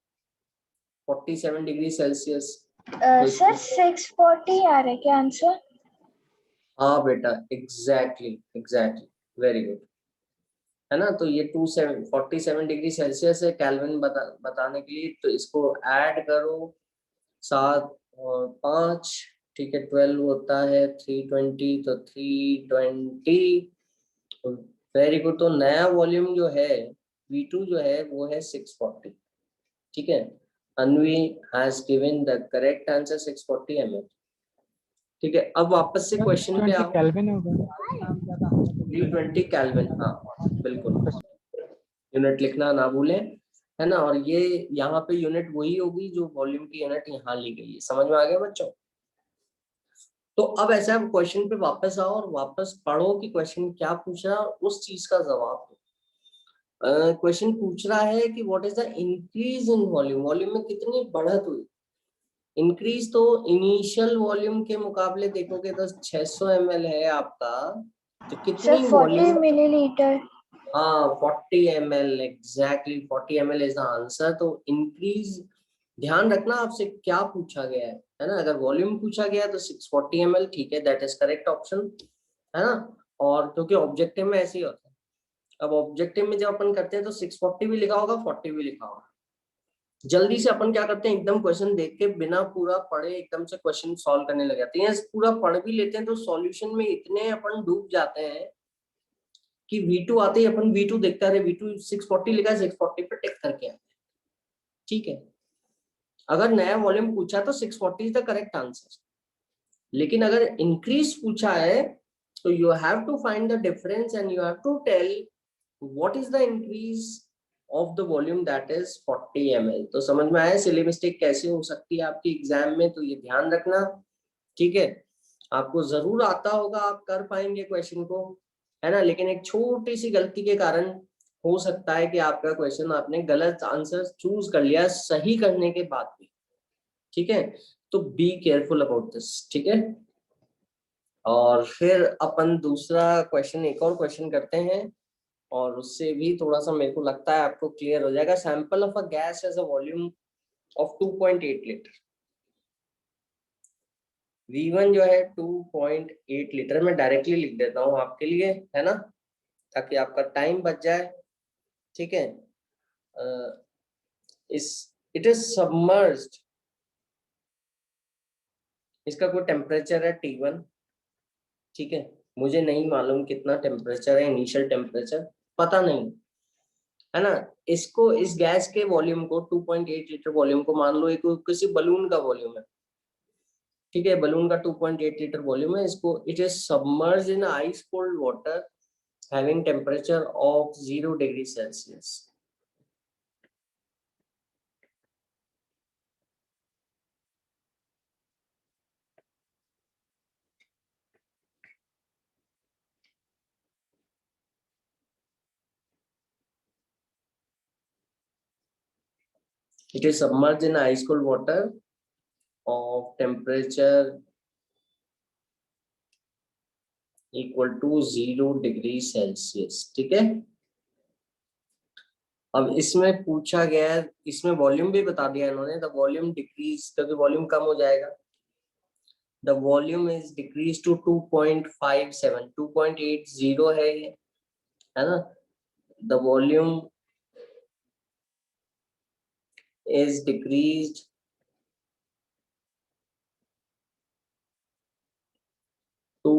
47 डिग्री सेल्सियस। सर 640 आ रहा है क्या आंसर? हाँ बेटा, एग्जैक्टली वेरी गुड, है ना? तो ये 47 डिग्री सेल्सियस है केल्विन बताने के लिए, तो इसको ऐड करो 7 और 5, ठीक है, 12 होता है 320, तो 320 वेरी गुड। तो नया वॉल्यूम जो है V2 जो है वो है 640, ठीक है। Anvi has given the correct answer 640 ml, ठीक है। अब वापस से क्वेश्चन पे आओ। केल्विन होगा। 320 केल्विन, हाँ बिल्कुल, यूनिट लिखना ना भूलें, है ना? और ये यहाँ पे यूनिट वही होगी जो वॉल्यूम की यूनिट यहाँ ली गई है। समझ में आ गया बच्चों? तो अब ऐसा है, क्वेश्चन पे वापस आओ और वापस पढ़ो कि क्वेश्चन क्या पूछ रहा है और उस चीज का जवाब दो। क्वेश्चन पूछ रहा है कि what is the increase in volume, volume में कितनी बढ़त हुई। इंक्रीज तो इनिशियल वॉल्यूम के मुकाबले देखोगे तो 600 ml है आपका, तो सर कितनी 40 वॉल्यूम? मिलीलीटर। हाँ 40 ml, exactly 40 ml is the answer. तो इंक्रीज, ध्यान रखना आपसे क्या पूछा गया है ना? अगर वॉल्यूम पूछा गया है तो 640 ml, ठीक है, दैट इज करेक्ट ऑप्शन, है ना? और क्योंकि ऑब्जेक्टिव में ऐसे ही होता है, अब ऑब्जेक्टिव में जब अपन करते हैं तो 640 भी लिखा होगा, 40 भी लिखा होगा। जल्दी से अपन क्या करते हैं, एकदम क्वेश्चन देख के बिना पूरा पढ़े एकदम से क्वेश्चन सॉल्व करने लग जाते हैं। पूरा पढ़ भी लेते हैं तो सॉल्यूशन में इतने अपन डूब जाते हैं कि V2 आते ही अपन V2 देखते हैं, अरे V2 640 लिखा है, 640 पे टिक करके आते हैं, ठीक है। अगर नया वॉल्यूम पूछा तो 640 इज द करेक्ट आंसर, लेकिन अगर इंक्रीज पूछा है तो you have to find the difference and you have to tell what is the increase of the volume, that is 40 ml। तो समझ में आया सिली मिस्टेक कैसे हो सकती है आपकी एग्जाम में, तो ये ध्यान रखना, ठीक है। आपको जरूर आता होगा, आप कर पाएंगे क्वेश्चन को, है ना? लेकिन एक छोटी सी गलती के कारण हो सकता है कि आपका क्वेश्चन आपने गलत आंसर चूज कर लिया सही करने के बाद भी, ठीक है। तो बी केयरफुल अबाउट दिस, ठीक है। और फिर अपन दूसरा क्वेश्चन, एक और क्वेश्चन करते हैं और उससे भी थोड़ा सा मेरे को लगता है आपको क्लियर हो जाएगा। Sample of a gas has a volume of 2.8 litre. V1 जो है 2.8 लीटर, मैं डायरेक्टली लिख देता हूँ आपके लिए, है ना, ताकि आपका टाइम बच जाए। ठीक है, इट इज सबमर्ज्ड, इसका कोई टेम्परेचर है T1। ठीक है, मुझे नहीं मालूम कितना टेम्परेचर है, इनिशियल टेम्परेचर पता नहीं, है ना। इसको, इस गैस के वॉल्यूम को 2.8 लीटर वॉल्यूम को मान लो एक किसी बलून का वॉल्यूम है। ठीक है, बलून का 2.8 लीटर वॉल्यूम है, इसको it is submerge in ice cold water having temperature of 0 degree Celsius. It is submerged in ice cold water of temperature equal to 0 degree Celsius. ठीक है, अब इसमें पूछा गया है, इसमें वॉल्यूम भी बता दिया इन्होंने, द वॉल्यूम डिक्रीज, क्योंकि वॉल्यूम कम हो जाएगा। The volume is decrease to 2.57, 2.80 है ये, है ना। The volume is decreased to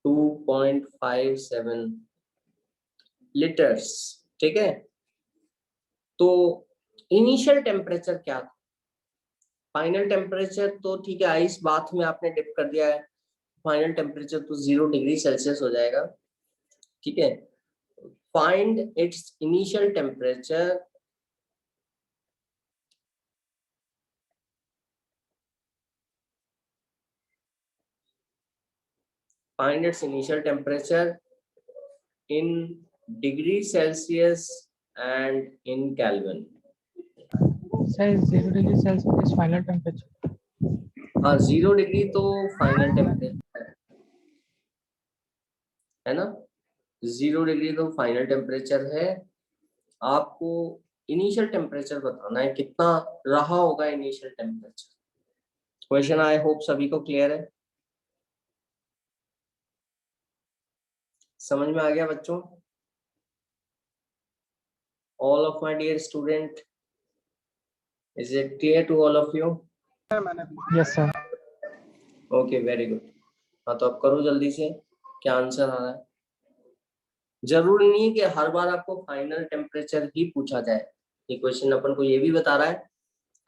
2.57 litres. ठीक है, तो इनिशियल टेम्परेचर क्या था, फाइनल टेम्परेचर तो ठीक है, आइस बाथ में आपने डिप कर दिया है, फाइनल टेम्परेचर तो 0 डिग्री सेल्सियस हो जाएगा। ठीक है, find its initial temperature find its initial temperature in degree Celsius and in Kelvin. Sir, 0 degree Celsius is final temperature. हाँ, 0 डिग्री तो फाइनल टेम्परेचर है ना, 0 डिग्री तो फाइनल टेम्परेचर है। आपको इनिशियल टेम्परेचर बताना है, कितना रहा होगा initial temperature. Question I hope सभी को क्लियर है, समझ में आ गया बच्चों? All of my dear student, is it clear to all of you? Yes, sir. Okay, very good. हाँ, तो अब करो जल्दी से, क्या आंसर आ रहा है। जरूरी नहीं है कि हर बार आपको फाइनल टेम्परेचर ही पूछा जाए, ये क्वेश्चन अपन को ये भी बता रहा है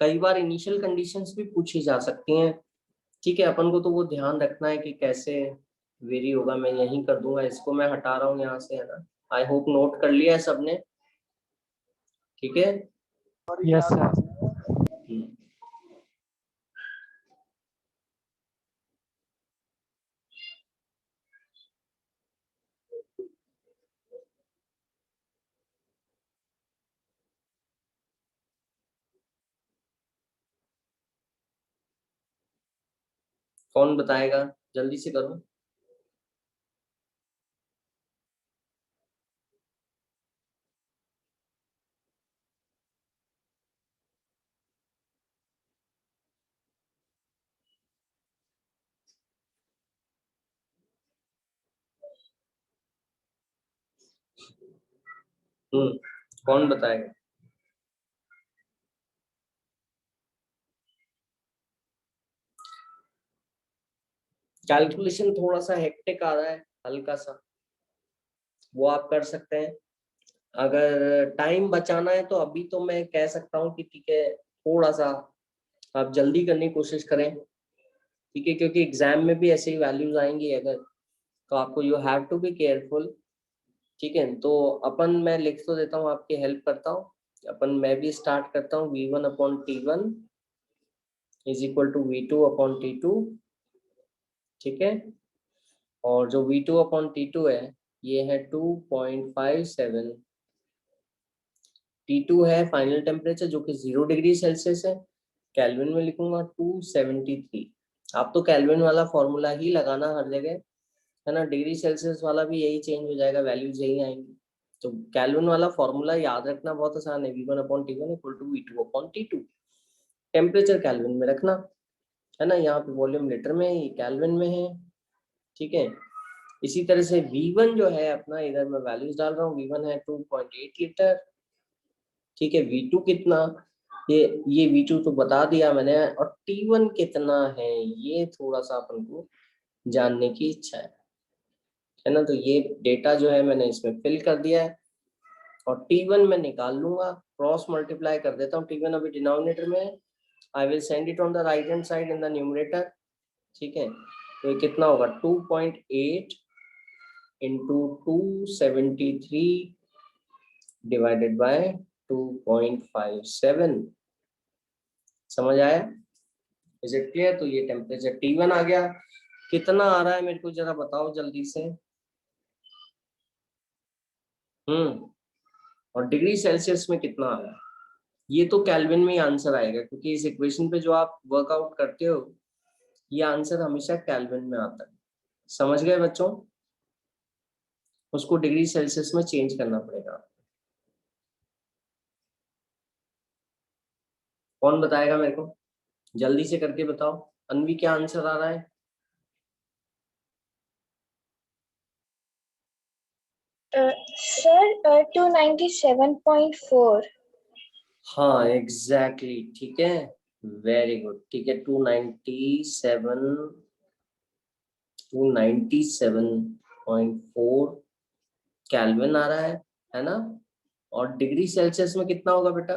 कई बार इनिशियल कंडीशंस भी पूछी जा सकती हैं। ठीक है, अपन को तो वो ध्यान रखना है कि कैसे वेरी होगा। मैं यही कर दूंगा, इसको मैं हटा रहा हूँ यहाँ से, है ना। आई होप नोट कर लिया है सबने, ठीक है। Yes, sir. कौन बताएगा, जल्दी से करो। कौन बताएगा? कैलकुलेशन थोड़ा सा हेक्टिक आ रहा है, हल्का सा, वो आप कर सकते हैं। अगर टाइम बचाना है तो अभी तो मैं कह सकता हूँ कि ठीक है, थोड़ा सा आप जल्दी करने की कोशिश करें, ठीक है, क्योंकि एग्जाम में भी ऐसे ही वैल्यूज आएंगी अगर, तो आपको you have to be careful. ठीक है, तो अपन, मैं लिख तो देता हूँ, आपकी हेल्प करता हूँ। अपन, मैं भी स्टार्ट करता हूँ, V1/T1 is equal to V2/T2। ठीक है, और जो V2/T2 है ये है 2.57। T2 है फाइनल टेम्परेचर जो कि 0 डिग्री सेल्सियस है, केल्विन में लिखूंगा 273। आप तो केल्विन वाला फॉर्मूला ही लगाना हर जगह, है ना। डिग्री सेल्सियस वाला भी यही चेंज हो जाएगा, वैल्यूज यही आएंगी। तो केल्विन वाला फॉर्मूला याद रखना बहुत आसान है, V1/T1 equal to V2/T2। Temperature kelvin में रखना, है ना, यहाँ पे वॉल्यूम लीटर में है, ये केल्विन में है, ठीक है। इसी तरह से V1 जो है अपना, इधर मैं वैल्यूज डाल रहा हूँ, V1 है 2.8 लीटर, ठीक है। V2 कितना, ये V2 तो बता दिया मैंने, और T1 कितना है ये थोड़ा सा अपन को जानने की इच्छा है ना। तो ये डेटा जो है मैंने इसमें फिल कर दिया है, और T1 मैं निकाल लूंगा, क्रॉस मल्टीप्लाई कर देता हूँ। T1 अभी डिनोमिनेटर में है, I will send it on the right hand side in the numerator, ठीक है। तो ये कितना होगा, 2.8 इंटू 273 डिवाइडेड बाय 2.57। समझ आया, इज इट क्लियर? तो ये टेम्परेचर T1 आ गया। कितना आ रहा है मेरे को जरा बताओ जल्दी से। और डिग्री सेल्सियस में कितना आ रहा है, ये तो केल्विन में ही आंसर आएगा, क्योंकि इस इक्वेशन पे जो आप वर्कआउट करते हो ये आंसर हमेशा केल्विन में आता है। समझ गए बच्चों? उसको डिग्री सेल्सियस में चेंज करना पड़ेगा। कौन बताएगा मेरे को, जल्दी से करके बताओ। अनवी क्या आंसर आ रहा है? सर 297.4। हाँ एग्जैक्टली, ठीक है, वेरी गुड, ठीक है। 297.4 केल्विन आ रहा है ना। और डिग्री सेल्सियस में कितना होगा बेटा?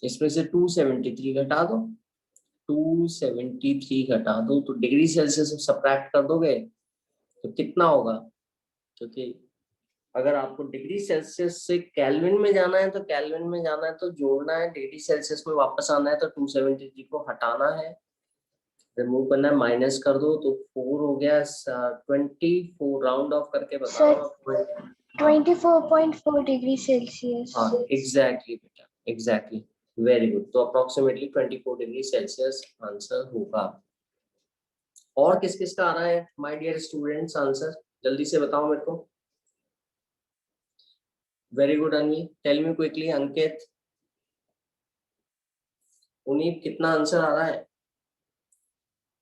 इसमें से 273 घटा दो, 273 घटा दो तो डिग्री सेल्सियस में सब्ट्रैक्ट कर दोगे तो कितना होगा? क्योंकि अगर आपको डिग्री सेल्सियस से केल्विन में जाना है तो केल्विन में जाना है तो जोड़ना है, डिग्री सेल्सियस में वापस आना है तो 273 को हटाना है, रिमूव करना है, माइनस कर दो तो 4 हो गया। 24 राउंड ऑफ करके बताओ आप। 24.4 डिग्री सेल्सियस। हाँ एग्जैक्टली बेटा, एग्जैक्टली, वेरी गुड। तो अप्रोक्सीमेटली 24 डिग्री सेल्सियस आंसर होगा। और किस किस का आ रहा है माय डियर स्टूडेंट्स आंसर, जल्दी से बताओ मेरे को। वेरी गुड अनवी, टेल मी क्विकली। अंकित, उनीब, कितना आंसर आ रहा है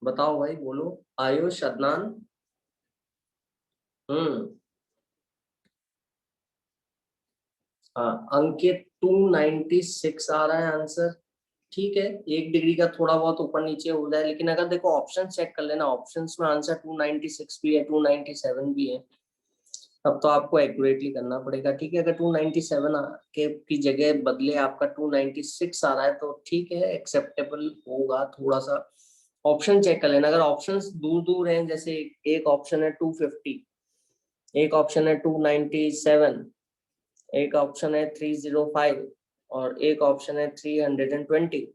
बताओ भाई, बोलो। आयुष, अदनान, हाँ अंकित 296 आ रहा है आंसर, ठीक है। 1 डिग्री का थोड़ा बहुत ऊपर नीचे हो जाए, लेकिन अगर देखो ऑप्शन चेक कर लेना, ऑप्शंस में आंसर 296 भी है, 297 भी है, तब तो आपको एक्यूरेटली करना पड़ेगा, ठीक है। अगर 297 के की जगह बदले आपका 296 आ रहा है तो ठीक है, एक्सेप्टेबल होगा थोड़ा सा। ऑप्शन चेक कर लेना, अगर ऑप्शंस दूर दूर हैं, जैसे एक ऑप्शन है 250, एक ऑप्शन है 297, एक ऑप्शन है 305 और एक ऑप्शन है 320,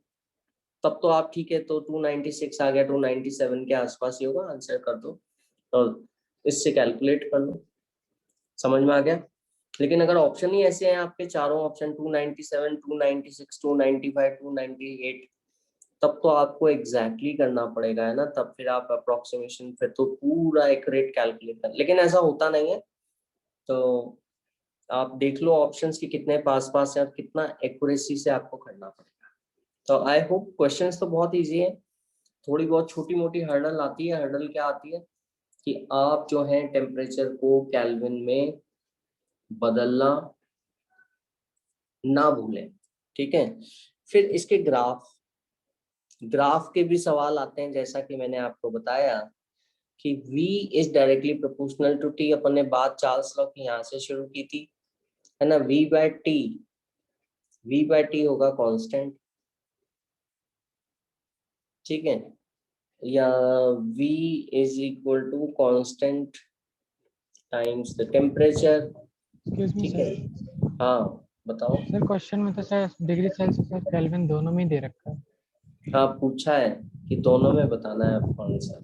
तब तो आप ठीक है, तो 296 आ गया, 297 के आसपास ही होगा, आंसर कर दो और इससे कैलकुलेट कर लो। समझ में आ गया? लेकिन अगर ऑप्शन ही ऐसे हैं आपके चारों ऑप्शन 297, 296, 295, 298, तब तो आपको एग्जैक्टली करना पड़ेगा, है ना। तब फिर आप अप्रोक्सीमेशन, फिर तो पूरा एक्यूरेट कैलकुलेट कर, लेकिन ऐसा होता नहीं है। तो आप देख लो ऑप्शंस की कितने पास पास है और कितना एक्यूरेसी से आपको करना पड़ेगा। तो आई होप क्वेश्चंस तो बहुत इजी है, थोड़ी बहुत छोटी मोटी हर्डल आती है। हर्डल क्या आती है कि आप जो है टेम्परेचर को केल्विन में बदलना ना भूलें, ठीक है। फिर इसके ग्राफ के भी सवाल आते हैं, जैसा कि मैंने आपको बताया कि V is directly proportional to T। अपन ने बात चार्ल्स लॉ की यहाँ से शुरू की थी, है ना। V बाय टी होगा कांस्टेंट, ठीक है, या V is equal to constant times the temperature, excuse me ठीक है। सर। हाँ बताओ। सर क्वेश्चन में तो सर डिग्री सेल्सियस और केल्विन दोनों में ही दे रखा है। हाँ पूछा है कि दोनों में बताना है आपको आंसर।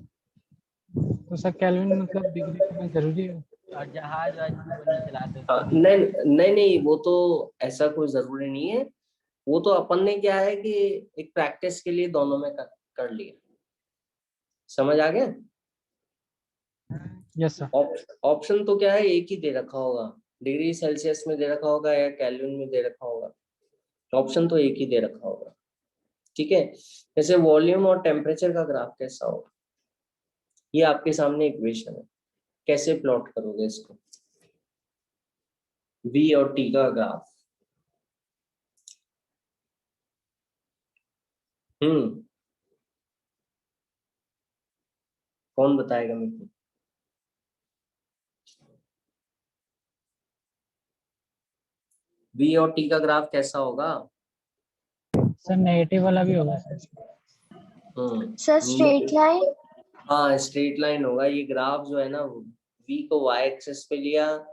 तो सर केल्विन मतलब डिग्री करना जरूरी है? और जहाज वाज वो नहीं चलाते हाँ उसको भी नहीं करते नहीं नहीं, वो तो ऐसा कोई जरूरी नहीं है। वो तो अपन ने क्या है कि एक प्रैक्टिस के लिए दोनों में कर लिया। समझ आ गया? Yes sir. ऑप्शन तो क्या है, एक ही दे रखा होगा, डिग्री सेल्सियस में दे रखा होगा या केल्विन में दे रखा होगा। ऑप्शन तो एक ही दे रखा होगा, ठीक है। जैसे वॉल्यूम और टेम्परेचर का ग्राफ कैसा होगा, ये आपके सामने इक्वेशन है, कैसे प्लॉट करोगे इसको, V और T का ग्राफ। कौन बताएगा मेरे को? V और T का ग्राफ कैसा होगा? सर नेगेटिव वाला भी होगा सर। Sir straight line. हाँ स्ट्रेट लाइन होगा। ये ग्राफ जो है ना, V को y एक्सिस पे लिया,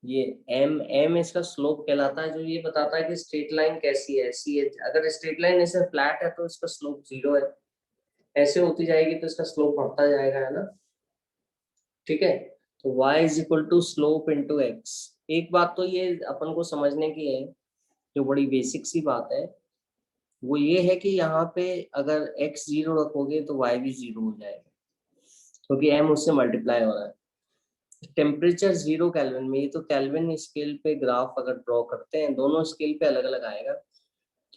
ये m इसका स्लोप कहलाता है, जो ये बताता है कि स्ट्रेट लाइन कैसी है। अगर स्ट्रेट लाइन ऐसे फ्लैट है तो इसका स्लोप 0 है, ऐसे होती जाएगी तो इसका स्लोप बढ़ता जाएगा, है ना, ठीक है। तो y is equal to slope into X. एक बात तो ये अपन को समझने की है, जो बड़ी बेसिक सी बात है, वो ये है कि यहाँ पे अगर x 0 रखोगे तो y भी 0 हो जाएगा, क्योंकि m उससे मल्टीप्लाई हो रहा है। टेम्परेचर 0 केल्विन में, ये तो केल्विन स्केल पे ग्राफ अगर ड्रॉ करते हैं, दोनों स्केल पे अलग अलग आएगा,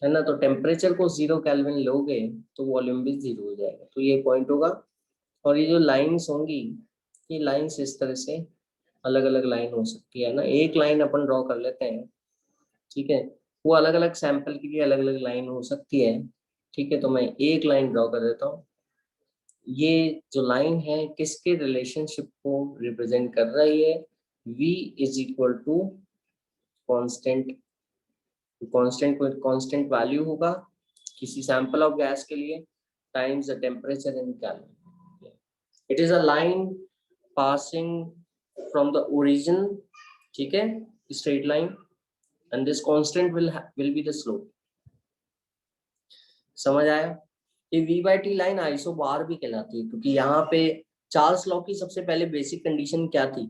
है ना। तो टेम्परेचर को 0 केल्विन लोगे तो वॉल्यूम भी 0 हो जाएगा, तो ये पॉइंट होगा। और ये जो लाइंस होंगी, ये लाइंस इस तरह से अलग अलग लाइन हो सकती है ना। एक लाइन अपन ड्रॉ कर लेते हैं, ठीक है, वो अलग अलग सैंपल के लिए अलग अलग लाइन हो सकती है, ठीक है। तो मैं एक लाइन ड्रॉ कर देता हूँ। ये जो लाइन है किसके रिलेशनशिप को रिप्रेजेंट कर रही है? V is equal to constant, constant value होगा किसी सैंपल ऑफ गैस के लिए, times the temperature in kelvin. It is a line passing from the origin, ठीक है, straight line, and this constant will be the slope. समझ आया? ये V/T line isobar भी कहलाती है, क्योंकि यहाँ पे चार्ल्स लॉ की सबसे पहले बेसिक कंडीशन क्या थी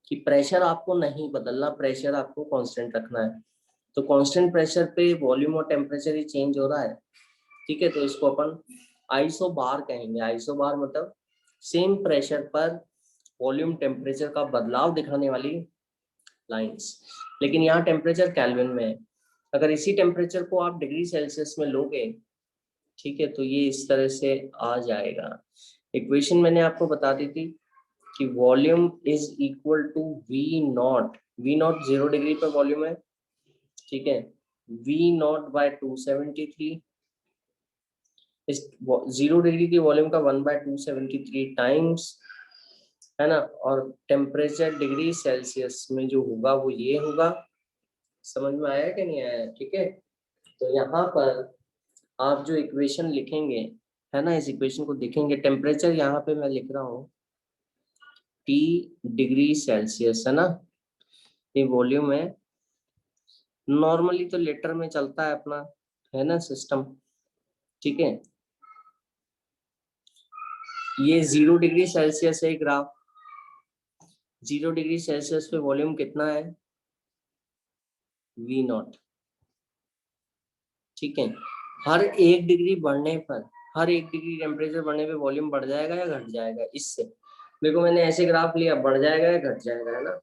कि प्रेशर आपको नहीं बदलना, प्रेशर आपको कांस्टेंट रखना है। तो कांस्टेंट प्रेशर पे वॉल्यूम और टेम्परेचर ही चेंज हो रहा है, ठीक है। तो इसको अपन आइसोबार कहेंगे। आइसोबार मतलब सेम प्रेशर पर वॉल्यूम टेम्परेचर का बदलाव दिखाने वाली लाइंस। लेकिन यहाँ टेम्परेचर केल्विन में है, अगर इसी टेम्परेचर को आप डिग्री सेल्सियस में लोगे, ठीक है, तो ये इस तरह से आ जाएगा। इक्वेशन मैंने आपको बता दी थी कि volume is equal to V0। V0 0 डिग्री पर वॉल्यूम है, ठीक है। V0 बाय 273, इस 0 डिग्री की वॉल्यूम का 1/273 टाइम्स, है ना। और टेम्परेचर डिग्री सेल्सियस में जो होगा वो ये होगा। समझ में आया कि नहीं आया? ठीक है। तो यहाँ पर आप जो इक्वेशन लिखेंगे, है ना, इस इक्वेशन को देखेंगे, टेम्परेचर यहाँ पे मैं लिख रहा हूँ T डिग्री सेल्सियस, है ना, ये वॉल्यूम है। नॉर्मली तो लीटर में चलता है अपना, है ना, सिस्टम, ठीक है। ये 0 डिग्री सेल्सियस है ग्राफ। 0 डिग्री सेल्सियस पे वॉल्यूम कितना है? V0, ठीक है। हर 1 डिग्री बढ़ने पर, हर 1 डिग्री टेम्परेचर बढ़ने पे वॉल्यूम बढ़ जाएगा या घट जाएगा? इससे देखो, मैंने ऐसे ग्राफ लिया, बढ़ जाएगा या घट जाएगा, है ना,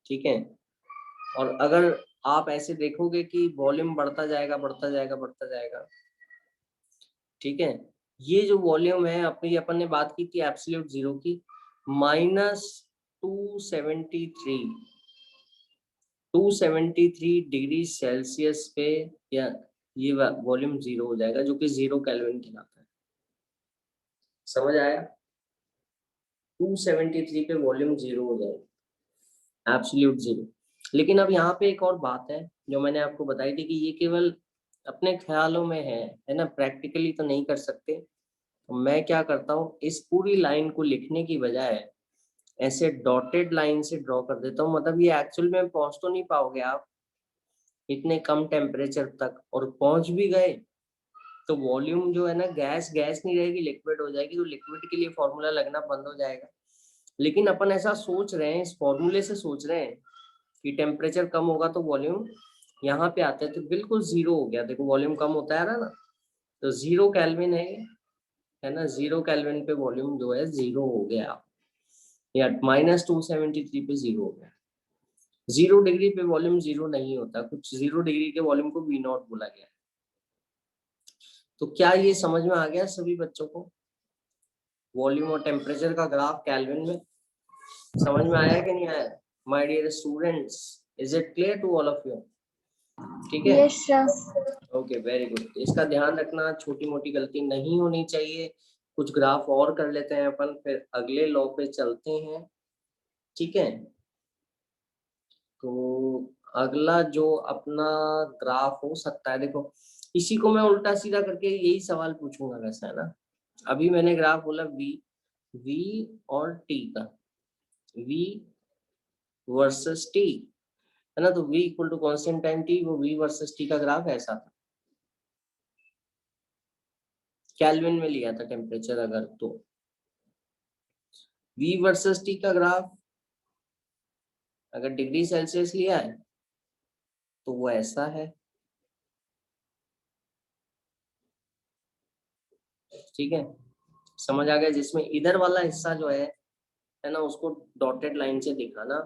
ठीक है। और अगर आप ऐसे देखोगे कि वॉल्यूम बढ़ता जाएगा बढ़ता जाएगा बढ़ता जाएगा, ठीक है। ये जो वॉल्यूम है, अपनी अपन ने बात की थी एब्सोल्यूट जीरो की, -273 डिग्री सेल्सियस पे या ये वॉल्यूम 0 हो जाएगा, जो कि 0 केल्विन कहलाता है। समझ आया? 273 पे वॉल्यूम 0 हो जाएगा, एब्सोल्यूट 0। लेकिन अब यहाँ पे एक और बात है जो मैंने आपको बताई थी कि ये केवल अपने ख्यालों में है ना, प्रैक्टिकली तो नहीं कर सकते। तो मैं क्या करता हूँ, इस पूरी लाइन को लिखने की बजाय ऐसे डॉटेड लाइन से ड्रॉ कर देता हूँ। मतलब ये एक्चुअल में पहुंच तो नहीं पाओगे आप इतने कम टेम्परेचर तक, और पहुंच भी गए तो वॉल्यूम जो है ना, गैस नहीं रहेगी, लिक्विड हो जाएगी। तो लिक्विड के लिए फॉर्मूला लगना बंद हो जाएगा। लेकिन अपन ऐसा सोच रहे हैं, इस फॉर्मूले से सोच रहे हैं कि टेम्परेचर कम होगा तो वॉल्यूम यहाँ पे आते हैं, तो बिल्कुल 0 हो गया। देखो वॉल्यूम कम होता है ना, तो 0 केल्विन है ना, 0 केल्विन पे वॉल्यूम जो है 0 हो गया, या -273 पे 0 हो गया। 0 डिग्री पे वॉल्यूम 0 नहीं होता, कुछ 0 डिग्री के वॉल्यूम को V नॉट बोला गया है। तो क्या ये समझ में आ गया सभी बच्चों को? वॉल्यूम और टेम्परेचर का ग्राफ केल्विन में समझ में आया कि नहीं आया? My dear students, is it clear to all of you? ठीक है, yes sir. Okay, very good. इसका ध्यान रखना, छोटी मोटी गलती नहीं होनी चाहिए। कुछ ग्राफ और कर लेते हैं अपन, फिर अगले लॉ पे चलते हैं, ठीक है? तो अगला जो अपना ग्राफ हो सकता है, देखो इसी को मैं उल्टा सीधा करके यही सवाल पूछूंगा वैसा, है ना? अभी मैंने ग्राफ बोला v और t का, v वर्सेस t, है ना? तो v equal to constant time t, वो v वर्सेस t का ग्राफ ऐसा था। केल्विन में लिया था टेम्परेचर अगर, तो v वर्सेस t का ग्राफ अगर डिग्री सेल्सियस लिया है तो वो ऐसा है, ठीक है? समझ आ गया? जिसमें इधर वाला हिस्सा जो है ना, उसको डॉटेड लाइन से दिखाना,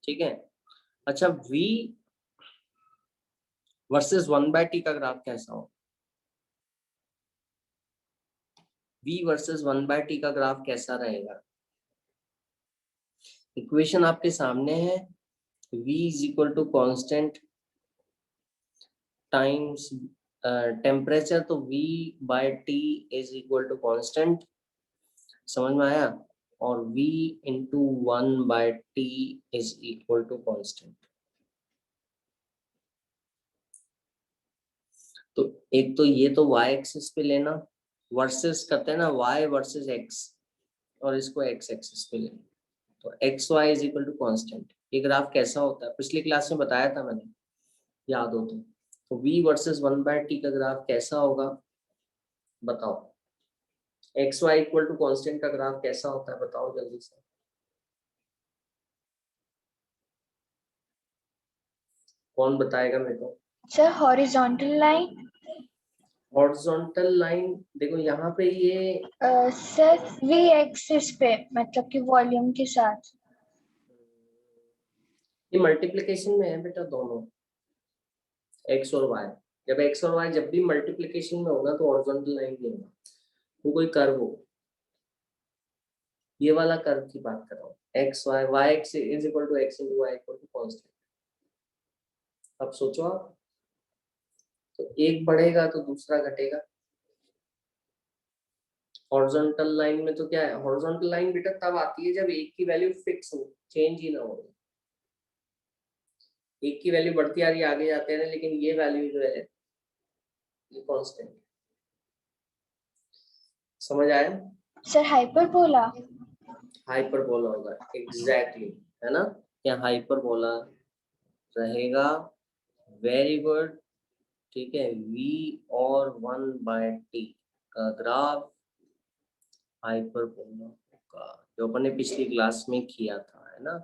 ठीक है? अच्छा, v वर्सेस 1/t का ग्राफ कैसा हो? v वर्सेस 1/t का ग्राफ कैसा रहेगा? इक्वेशन आपके सामने है, v is equal to constant times temperature, तो v by t is equal to constant, समझ में आया? और v into 1/t is equal to constant. तो एक तो ये तो y एक्सिस पे लेना, वर्सेस करते हैं ना, y वर्सेस x, और इसको x एक्सिस पे लेना, तो X Y is equal to constant. ये ग्राफ कैसा होता है पिछली क्लास में बताया था मैंने, याद हो तो v वर्सेस 1/t का ग्राफ कैसा होगा बताओ? X Y equal to constant का ग्राफ कैसा होता है बताओ जल्दी से। कौन बताएगा मेरे को? Sir horizontal line. Horizontal line, देखो यहाँ पे ये सर v एक्सिस पे, मतलब कि वॉल्यूम के साथ। मल्टीप्लिकेशन में है बेटा दोनों, x और y। जब x और y जब भी मल्टीप्लिकेशन में होगा तो हॉरिजॉन्टल लाइन नहीं होगा, वो कोई कर्व हो। ये वाला कर्व की बात कर रहा हूँ, X Y, Y X is equal to X into Y equal to constant. अब सोचो आप, तो एक बढ़ेगा तो दूसरा घटेगा। हॉरिजॉन्टल लाइन में तो क्या है, हॉरिजॉन्टल लाइन बेटा तब आती है जब एक की वैल्यू फिक्स हो, चेंज ही ना हो। एक की वैल्यू बढ़ती आ रही है, आगे जाते हैं, लेकिन ये वैल्यू जो है ये कांस्टेंट। समझ आया? Sir hyperbola. हाइपरबोला होगा, एग्जैक्टली, है ना? क्या हाइपरबोला रहेगा? वेरी गुड, ठीक है। v और 1/t का ग्राफ हाइपरबोला होगा, जो अपन ने पिछली क्लास में किया था, है ना?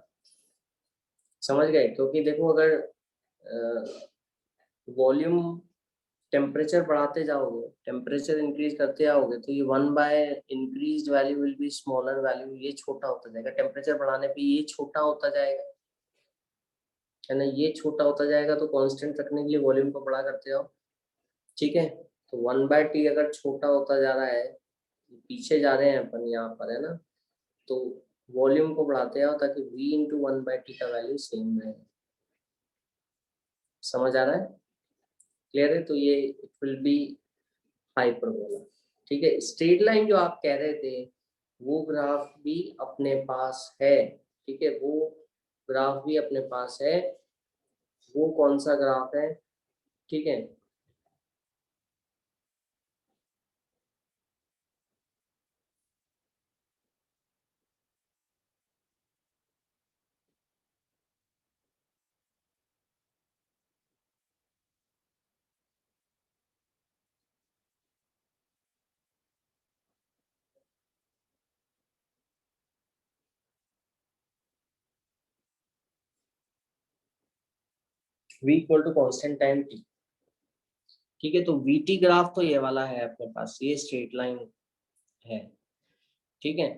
समझ गए? क्योंकि देखो अगर वॉल्यूम टेम्परेचर बढ़ाते जाओगे, टेम्परेचर इंक्रीज करते जाओगे, तो ये 1/इंक्रीज value will be smaller value, ये छोटा होता जाएगा। टेम्परेचर बढ़ाने पे ये छोटा होता जाएगा, है ना? ये छोटा होता जाएगा, तो कांस्टेंट रखने के लिए वॉल्यूम को बड़ा करते जाओ, ठीक है? तो 1/t अगर छोटा होता जा रहा है, पीछे जा रहे हैं अपन यहाँ पर, है ना? तो वॉल्यूम को बढ़ाते जाओ ताकि v इंटू 1/t का वैल्यू सेम रहे। समझ आ रहा है? क्लियर है? तो ये इट विल बी हाइपरबोला, ठीक है। स्ट्रेट लाइन जो आप कह रहे थे वो ग्राफ भी अपने पास है, ठीक है, वो ग्राफ भी अपने पास है। वो कौन सा ग्राफ है? ठीक है, v equal to constant time t, ठीक है। तो vt ग्राफ तो ये वाला है अपने पास, ये स्ट्रेट लाइन है, ठीक है।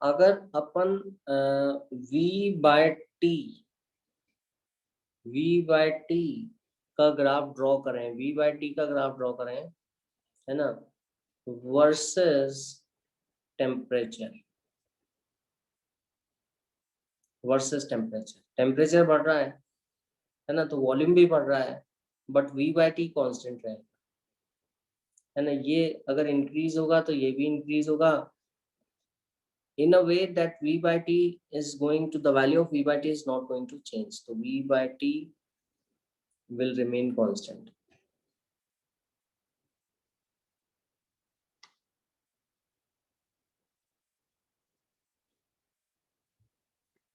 अगर अपन v by t V by T का ग्राफ ड्रॉ करें, V by T का ग्राफ ड्रॉ करें, है ना, versus temperature, versus temperature. Temperature बढ़ रहा है ना, तो वॉल्यूम भी बढ़ रहा है, but V by T constant रहेगा, है ना। ये अगर इंक्रीज होगा तो ये भी इंक्रीज होगा, in a way that V by T is going to, the value of V by T is not going to change, so V by T will remain constant.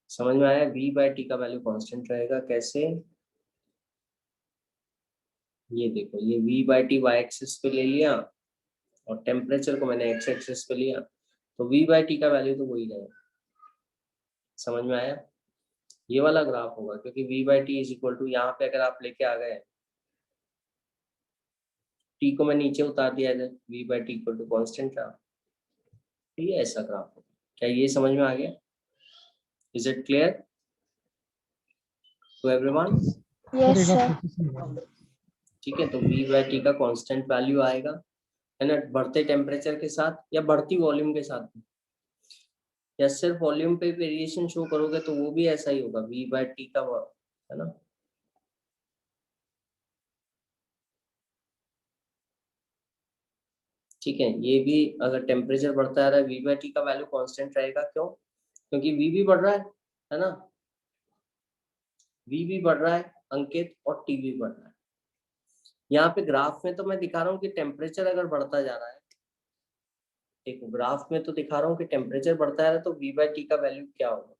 समझ में आया? V by T का value constant रहेगा, कैसे? ये देखो, ये V by T y axis पे ले लिया और टेम्परेचर को मैंने x एक्सिस पे लिया, तो V by T का वैल्यू तो वही रहेगा। समझ में आया? ये वाला ग्राफ होगा, क्योंकि V by T is equal to, यहाँ पे अगर आप लेके आ गए T को मैं नीचे उतार दिया है, V by T equal to constant रहा, ये ऐसा ग्राफ होगा। क्या ये समझ में आ गया? Is it clear to everyone? Yes, sir. ठीक है, तो V by T का कांस्टेंट वैल्यू आएगा, है ना, बढ़ते टेम्परेचर के साथ या बढ़ती वॉल्यूम के साथ, या सिर्फ वॉल्यूम पे वेरिएशन शो करोगे तो वो भी ऐसा ही होगा, V by T का, है ना। ठीक है, ये भी अगर टेम्परेचर बढ़ता आ रहा है V by T का वैल्यू कांस्टेंट रहेगा, क्यों? क्योंकि V भी बढ़ रहा है ना, V भी बढ़ रहा है अंकित, और T भी बढ़ रहा है। यहाँ पे ग्राफ में तो मैं दिखा रहा हूँ कि टेम्परेचर अगर बढ़ता जा रहा है, देखो ग्राफ में तो दिखा रहा हूँ कि टेम्परेचर बढ़ता जा रहा है, तो V by T का वैल्यू क्या होगा?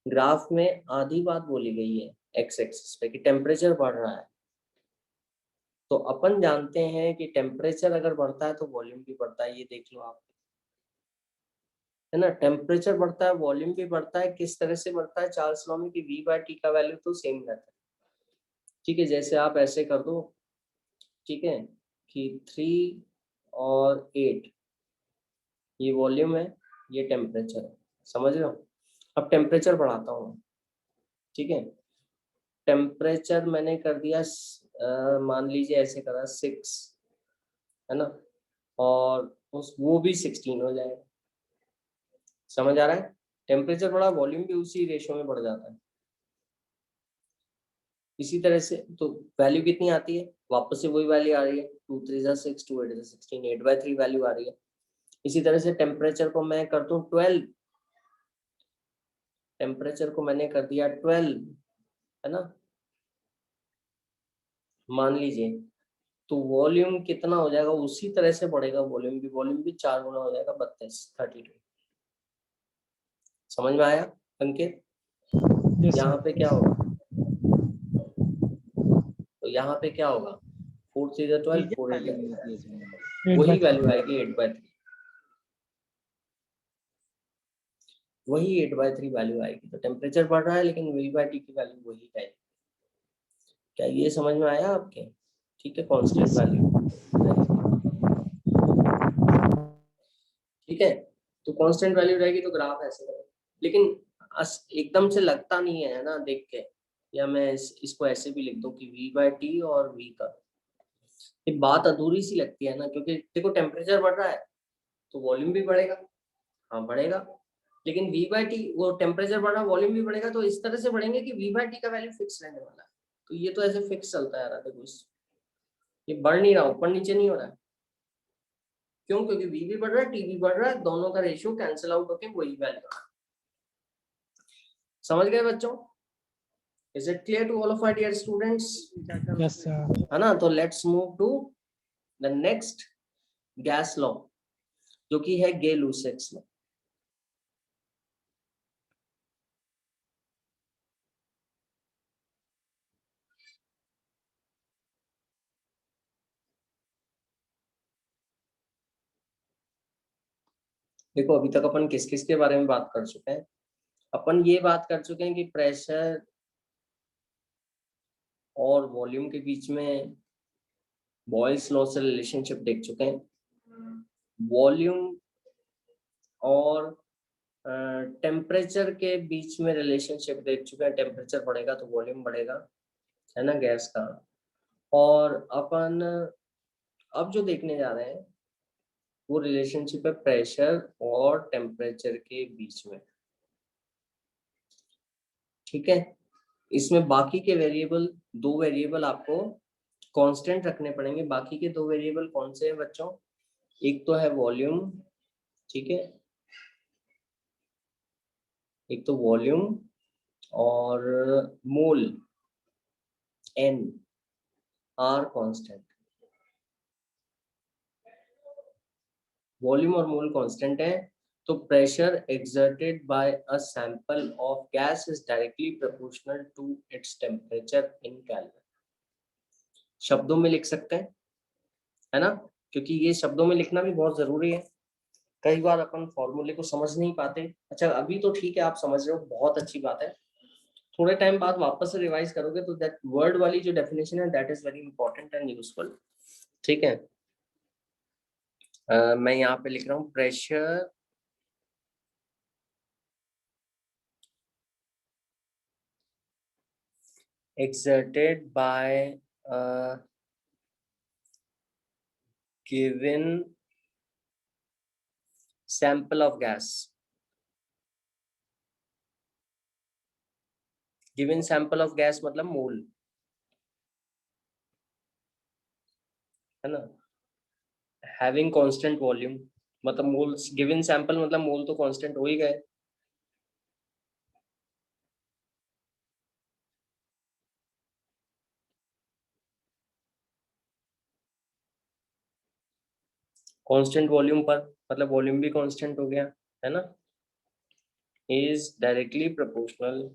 ग्राफ में आधी बात बोली गई है एक्स एक्सिस पे कि टेम्परेचर बढ़ रहा है, तो अपन जानते हैं कि टेम्परेचर अगर बढ़ता है तो वॉल्यूम भी बढ़ता है, ये देख लो आप, है ना। टेम्परेचर बढ़ता है, वॉल्यूम भी बढ़ता है, किस तरह से बढ़ता है? चार्ल्स लॉ में कि V by T का वैल्यू तो सेम रहता है। ठीक है, जैसे आप ऐसे कर दो, ठीक है, कि 3 और 8 ये वॉल्यूम है, ये टेम्परेचर है, समझ रहे हो? अब टेम्परेचर बढ़ाता हूँ, ठीक है, टेम्परेचर मैंने कर दिया मान लीजिए ऐसे करा 6, है ना, और उस वो भी 16 हो जाएगा। समझ आ रहा है? टेम्परेचर बढ़ा, वॉल्यूम भी उसी रेशियो में बढ़ जाता है। इसी तरह से तो वैल्यू कितनी आती है? वापस से वही वैल्यू आ रही है, 2 3 जा 6, 2 8 जा 16, 8/3 वैल्यू आ रही है। इसी तरह से टेम्परेचर को मैं कर दूं 12, टेम्परेचर को मैंने कर दिया 12, है ना, मान लीजिए, तो वॉल्यूम कितना हो जाएगा? उसी तरह से बढ़ेगा वॉल्यूम भी 4 गुना हो जाएगा, 32 समझ में आया अंकित? यहाँ पे क्या होगा? तो यहाँ पे क्या होगा? 4 3 जा 12, 4 8 वही वैल्यू आएगी 8/3, वही 8/3 वैल्यू आएगी। तो टेम्परेचर बढ़ रहा है लेकिन V by T की वैल्यू वही रहेगी। क्या ये समझ में आया आपके? ठीक है, कांस्टेंट वैल्यू, ठीक है, तो कांस्टेंट वैल्यू रहेगी तो ग्राफ ऐसे रहेगा। लेकिन एकदम से लगता नहीं है ना देख के, या मैं इसको ऐसे भी लिख दूं कि V by T और V का, ये बात अधूरी सी लगती है ना, क्योंकि देखो टेम्परेचर बढ़ रहा है तो वॉल्यूम भी बढ़ेगा, हाँ बढ़ेगा, लेकिन V by T, वो टेम्परेचर बढ़ रहा है वॉल्यूम भी बढ़ेगा, तो इस तरह से बढ़ेंगे कि V by T का वैल्यू फिक्स रहने वाला है। तो ये तो ऐसे फिक्स चलता है, देखो ये बढ़ नहीं रहा, ऊपर नीचे नहीं हो रहा है, क्यों? क्योंकि V भी बढ़ रहा है, T भी बढ़ रहा है, दोनों का रेशियो कैंसिल आउट होके वही वैल्यू आ रहा है। समझ गए बच्चों? Is it clear to all of our dear students? Yes, sir. है ना, तो let's move to the next gas law, जो कि है गे-लुसाक्स लॉ। देखो अभी तक अपन किस किस के बारे में बात कर चुके हैं? अपन ये बात कर चुके हैं कि प्रेशर और वॉल्यूम के बीच में बॉयल्स लॉ से रिलेशनशिप देख चुके हैं। वॉल्यूम और टेम्परेचर के बीच में रिलेशनशिप देख चुके हैं, टेम्परेचर बढ़ेगा तो वॉल्यूम बढ़ेगा, है ना, गैस का। और अपन अब जो देखने जा रहे हैं वो रिलेशनशिप है प्रेशर और टेम्परेचर के बीच में, ठीक है। इसमें बाकी के वेरिएबल, दो वेरिएबल आपको कांस्टेंट रखने पड़ेंगे। बाकी के दो वेरिएबल कौन से हैं बच्चों? एक तो है वॉल्यूम, ठीक है, एक तो वॉल्यूम और मोल, एन आर कांस्टेंट। वॉल्यूम और मोल कांस्टेंट है, तो pressure exerted by a sample of gas is directly proportional to its temperature in Kelvin। शब्दों में लिख सकते हैं, है ना, क्योंकि ये शब्दों में लिखना भी बहुत जरूरी है। कई बार अपन फॉर्मूले को समझ नहीं पाते। अच्छा अभी तो ठीक है, आप समझ रहे हो, बहुत अच्छी बात है। थोड़े टाइम बाद वापस से रिवाइज करोगे तो दैट वर्ड वाली जो डेफिनेशन है that is very important and useful, ठीक है। मैं यहाँ पे लिख रहा हूँ pressure exerted by a given sample of gas। Given sample of gas मतलब मोल, है ना। हैविंग कांस्टेंट वॉल्यूम मतलब मोल, गिवन सैंपल मतलब मोल तो कांस्टेंट हो ही गए। कांस्टेंट वॉल्यूम पर मतलब वॉल्यूम भी कांस्टेंट हो गया, है ना। Is directly proportional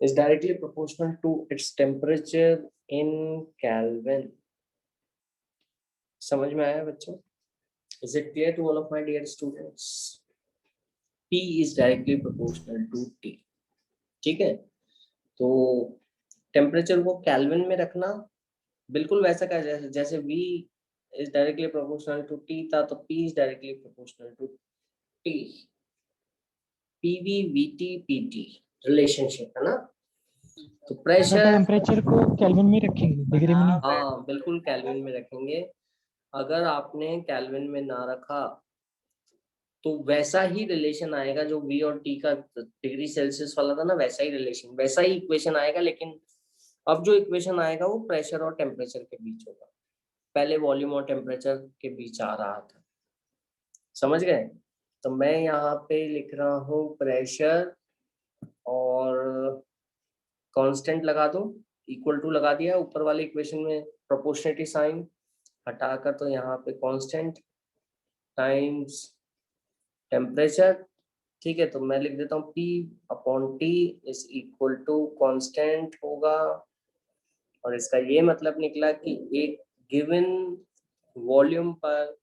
is directly proportional to its temperature in Kelvin। समझ में आया बच्चों? Is it clear to all of my dear students? P is directly proportional to T, ठीक है। तो टेम्परेचर को केल्विन में रखना बिल्कुल वैसा का जैसे जैसे V is directly proportional to T था, तो P is directly proportional to T। PV VT PT relationship है ना। तो प्रेशर टेम्परेचर को केल्विन में रखेंगे, डिग्री में नहीं। हाँ बिल्कुल केल्विन में रखेंगे। अगर आपने केल्विन में ना रखा तो वैसा ही रिलेशन आएगा जो V और T का डिग्री सेल्सियस वाला था ना, वैसा ही रिलेशन, वैसा ही इक्वेशन आएगा। लेकिन अब जो इक्वेशन आएगा वो प्रेशर और टेम्परेचर के बीच होगा, पहले वॉल्यूम और टेम्परेचर के बीच आ रहा था। समझ गए? तो मैं यहाँ पे लिख रहा हूँ प्रेशर और कांस्टेंट लगा दो, इक्वल टू लगा दिया ऊपर वाले इक्वेशन में, प्रोपोर्शनलिटी साइन हटाकर, तो यहाँ पे कांस्टेंट टाइम्स टेम्परेचर, ठीक है। तो मैं लिख देता हूँ P upon T is equal to constant होगा, और इसका ये मतलब निकला कि एक गिवन वॉल्यूम पर,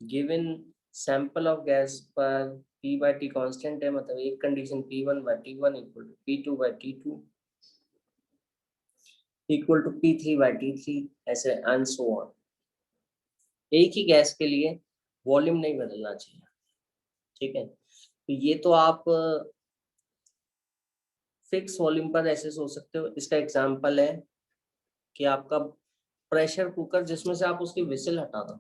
गिवन सैंपल ऑफ गैस पर P बाई T कांस्टेंट है, मतलब एक condition P1 by T1 equal to P2 by T2 equal to P3 by T3, ऐसे एंड सो ऑन। एक ही गैस के लिए वॉल्यूम नहीं बदलना चाहिए, ठीक है। तो ये तो आप फिक्स वॉल्यूम पर ऐसे सोच सकते हो। इसका एग्जांपल है कि आपका प्रेशर कुकर जिसमें से आप उसकी विसल हटा दो।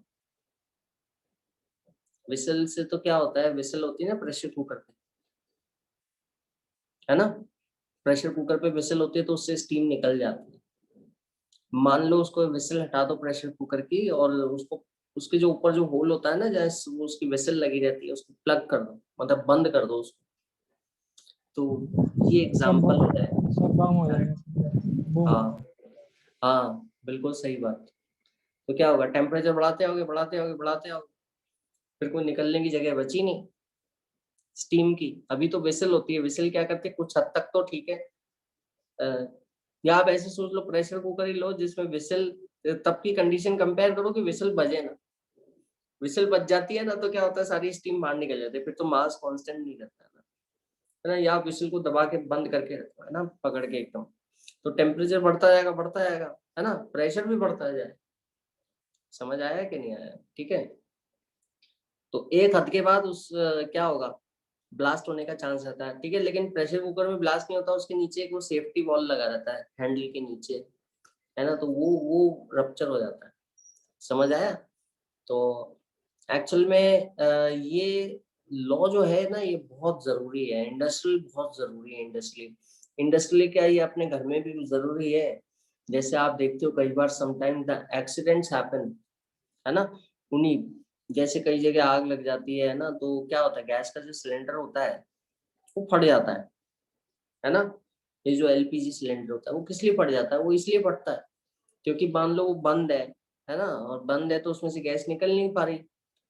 विसल से तो क्या होता है, विसल होती है ना प्रेशर कुकर पे, है ना। प्रेशर कुकर पे विसल होती है तो उससे स्टीम निकल जाती है। मान लो उसको विसल हटा दो प्रेशर कुकर की, और उसको उसके जो ऊपर जो होल होता है ना, जैसे वो उसकी विसल लगी रहती है, उसको प्लग कर दो, मतलब बंद कर दो उसको। तो ये एग्जांपल हो जाएगा। सब बम हो जाएगा। हाँ हाँ बिल्कुल सही बात। तो क्या होगा, टेम्परेचर बढ़ाते आओगे बढ़ाते आओगे बढ़ाते आओगे, फिर कोई निकलने की जगह बची नहीं स्टीम की। अभी तो विसल होती है, विसल क्या करती है कुछ हद तक तो ठीक है। या आप ऐसे सोच लो प्रेशर कुकर ही लो जिसमें विसल, तब की कंडीशन कंपेयर करो कि विसल बजे ना, विसल बज जाती है ना तो क्या होता है, सारी स्टीम बाहर निकल जाती है, फिर तो मास कांस्टेंट नहीं रहता है ना। या विसल को दबा के बंद करके रखो है ना, पकड़ के एकदम, तो टेम्परेचर बढ़ता जाएगा है ना, प्रेशर भी बढ़ता जाए। समझ आया कि नहीं आया? ठीक है, तो एक हद के बाद उस क्या होगा, ब्लास्ट होने का चांस रहता है। ठीक है, लेकिन प्रेशर कुकर में ब्लास्ट नहीं होता, उसके नीचे एक वो सेफ्टी वॉल लगा रहता है हैंडल के नीचे, है ना, तो वो रप्चर हो जाता है। समझ आया? तो एक्चुअल में ये लॉ जो है ना, ये बहुत जरूरी है, इंडस्ट्रियल बहुत जरूरी है। इंडस्ट्रियल क्या, ये अपने घर में भी जरूरी है। जैसे आप देखते हो कई बार समटाइम द एक्सीडेंट्स हैपन, है ना, उन्हीं, जैसे कई जगह आग लग जाती है ना, तो क्या होता है, गैस का जो सिलेंडर होता है वो फट जाता है ना। ये जो एलपीजी सिलेंडर होता है वो किस लिए फट जाता है, वो इसलिए फटता है क्योंकि मान लो वो बंद है ना, और बंद है तो उसमें से गैस निकल नहीं पा रही,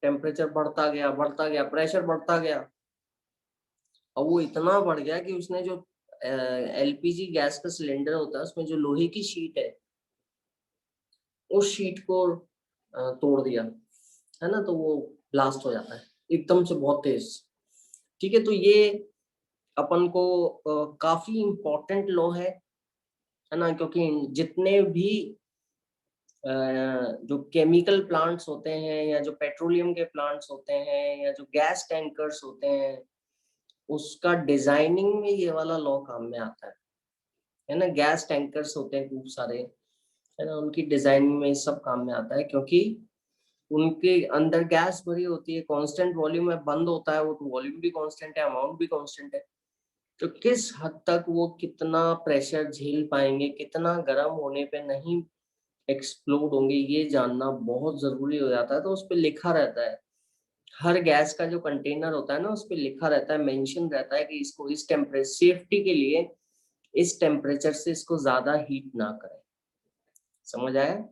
टेम्परेचर बढ़ता गया, प्रेशर बढ़ता गया, और वो इतना बढ़ गया कि उसने जो एलपीजी गैस का सिलेंडर होता है उसमें जो लोहे की शीट है, उस शीट को तोड़ दिया, है ना, तो वो ब्लास्ट हो जाता है एकदम से बहुत तेज। ठीक है, तो ये अपन को काफी इम्पोर्टेंट लॉ है ना, क्योंकि जितने भी जो केमिकल प्लांट्स होते हैं या जो पेट्रोलियम के प्लांट्स होते हैं या जो गैस टैंकर्स होते हैं, उसका डिजाइनिंग में ये वाला लॉ काम में आता है ना। गैस टैंकर्स होते हैं खूब सारे, है ना, उनकी डिजाइनिंग में सब काम में आता है, क्योंकि उनके अंदर गैस भरी होती है, कांस्टेंट वॉल्यूम में बंद होता है वो, तो वॉल्यूम भी कांस्टेंट है, अमाउंट भी कांस्टेंट है, तो किस हद तक वो कितना प्रेशर झेल पाएंगे, कितना गर्म होने पे नहीं एक्सप्लोड होंगे, ये जानना बहुत जरूरी हो जाता है। तो उस पर लिखा रहता है, हर गैस का जो कंटेनर होता है ना, उस पर लिखा रहता है, मेंशन रहता है कि इसको इस टेम्परेचर, सेफ्टी के लिए इस टेम्परेचर से इसको ज्यादा हीट ना करें। समझ आया?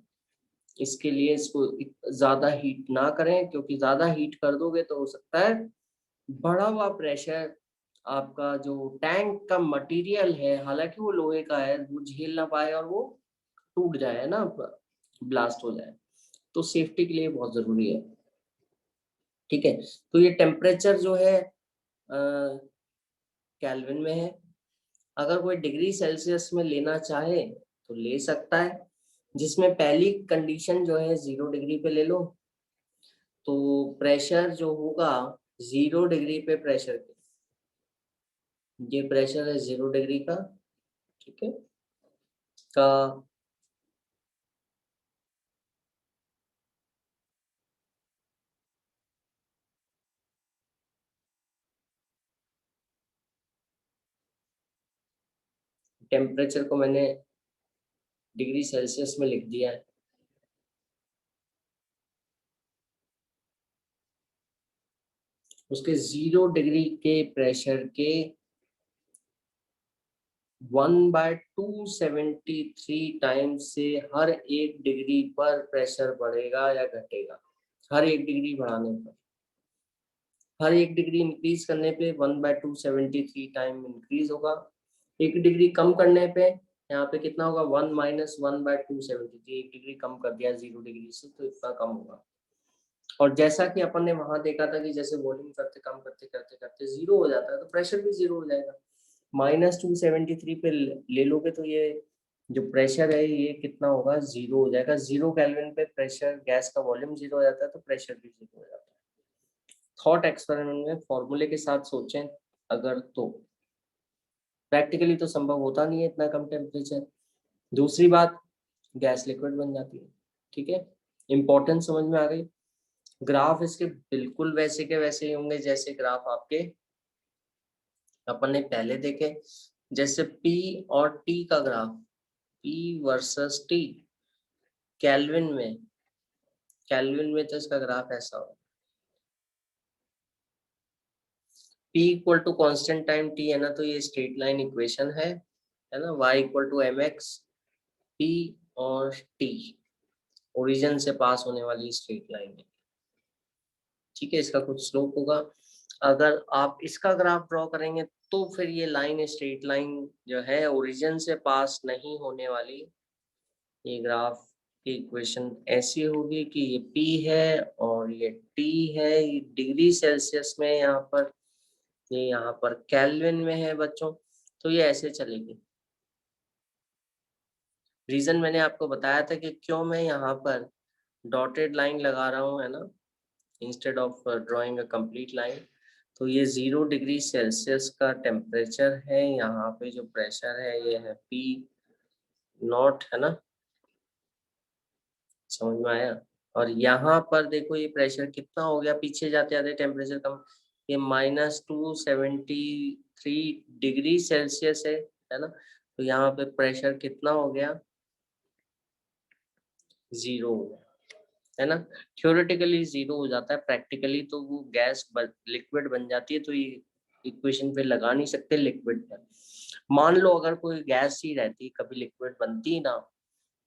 इसके लिए इसको ज्यादा हीट ना करें, क्योंकि ज्यादा हीट कर दोगे तो हो सकता है बढ़ा हुआ प्रेशर आपका जो टैंक का मटेरियल है, हालांकि वो लोहे का है, वो झेल ना पाए और वो टूट जाए, है ना, ब्लास्ट हो जाए। तो सेफ्टी के लिए बहुत जरूरी है। ठीक है, तो ये टेम्परेचर जो है केल्विन में है। अगर कोई डिग्री सेल्सियस में लेना चाहे तो ले सकता है, जिसमें पहली कंडीशन जो है 0 डिग्री पे ले लो, तो प्रेशर जो होगा 0 डिग्री पे प्रेशर, ये प्रेशर है 0 डिग्री का, ठीक है, का टेम्परेचर को मैंने डिग्री सेल्सियस में लिख दिया है। उसके 0 डिग्री के प्रेशर के 1/273 टाइम से हर 1 डिग्री पर प्रेशर बढ़ेगा या घटेगा। हर 1 डिग्री बढ़ाने पर, हर 1 डिग्री इंक्रीज करने पे 1/273 टाइम इंक्रीज होगा। 1 डिग्री कम करने पे यहाँ पे कितना होगा, 1 - 1/273, 1 डिग्री कम कर दिया 0 डिग्री से, तो इतना कम होगा। और जैसा कि अपन ने वहां देखा था कि जैसे वॉल्यूम करते कम करते करते करते 0 हो जाता है, तो प्रेशर भी 0 हो जाएगा। -273 पे ले लोगे तो ये जो प्रेशर है ये कितना होगा, 0 हो जाएगा। 0 केल्विन पे प्रेशर, गैस का वॉल्यूम 0 हो जाता है, तो प्रेशर भी 0 हो जाता है। थॉट एक्सपेरिमेंट में फॉर्मूले के साथ सोचें अगर, तो प्रैक्टिकली तो संभव होता नहीं है इतना कम टेम्परेचर। दूसरी बात, गैस लिक्विड बन जाती है। ठीक है, इंपॉर्टेंस समझ में आ गई। ग्राफ इसके बिल्कुल वैसे के वैसे ही होंगे जैसे ग्राफ आपके अपन ने पहले देखे, जैसे P और T का graph, P versus T kelvin में, तो इसका ग्राफ ऐसा होगा, P equal to constant time T है ना, तो ये स्ट्रेट लाइन इक्वेशन है ना, Y equal to mx, P और T ओरिजिन से पास होने वाली स्ट्रेट लाइन है। ठीक है, इसका कुछ स्लोप होगा। अगर आप इसका ग्राफ ड्रॉ करेंगे तो फिर ये लाइन, स्ट्रेट लाइन जो है ओरिजिन से पास नहीं होने वाली, ये ग्राफ इक्वेशन ऐसी होगी कि ये P है और ये T है, ये डिग्री सेल्सियस में, यहाँ पर ये यहाँ पर केल्विन में है बच्चों, तो ये ऐसे चलेगी। रीजन मैंने आपको बताया था कि क्यों मैं यहाँ पर डॉटेड लाइन लगा रहा हूँ, है ना, instead of drawing a complete line. तो ये 0 डिग्री सेल्सियस का टेम्परेचर है, यहाँ पे जो प्रेशर है ये है P0, है ना, समझ में आया। और यहाँ पर देखो ये प्रेशर कितना हो गया, पीछे जाते जाते टेम्परेचर कम, ये -273 डिग्री सेल्सियस है ना, तो यहाँ पे प्रेशर कितना हो गया, 0 हो गया, है ना। थ्योरेटिकली 0 हो जाता है, प्रैक्टिकली तो वो गैस लिक्विड बन जाती है, तो ये इक्वेशन पे लगा नहीं सकते लिक्विड पर। मान लो अगर कोई गैस ही रहती, कभी लिक्विड बनती ना,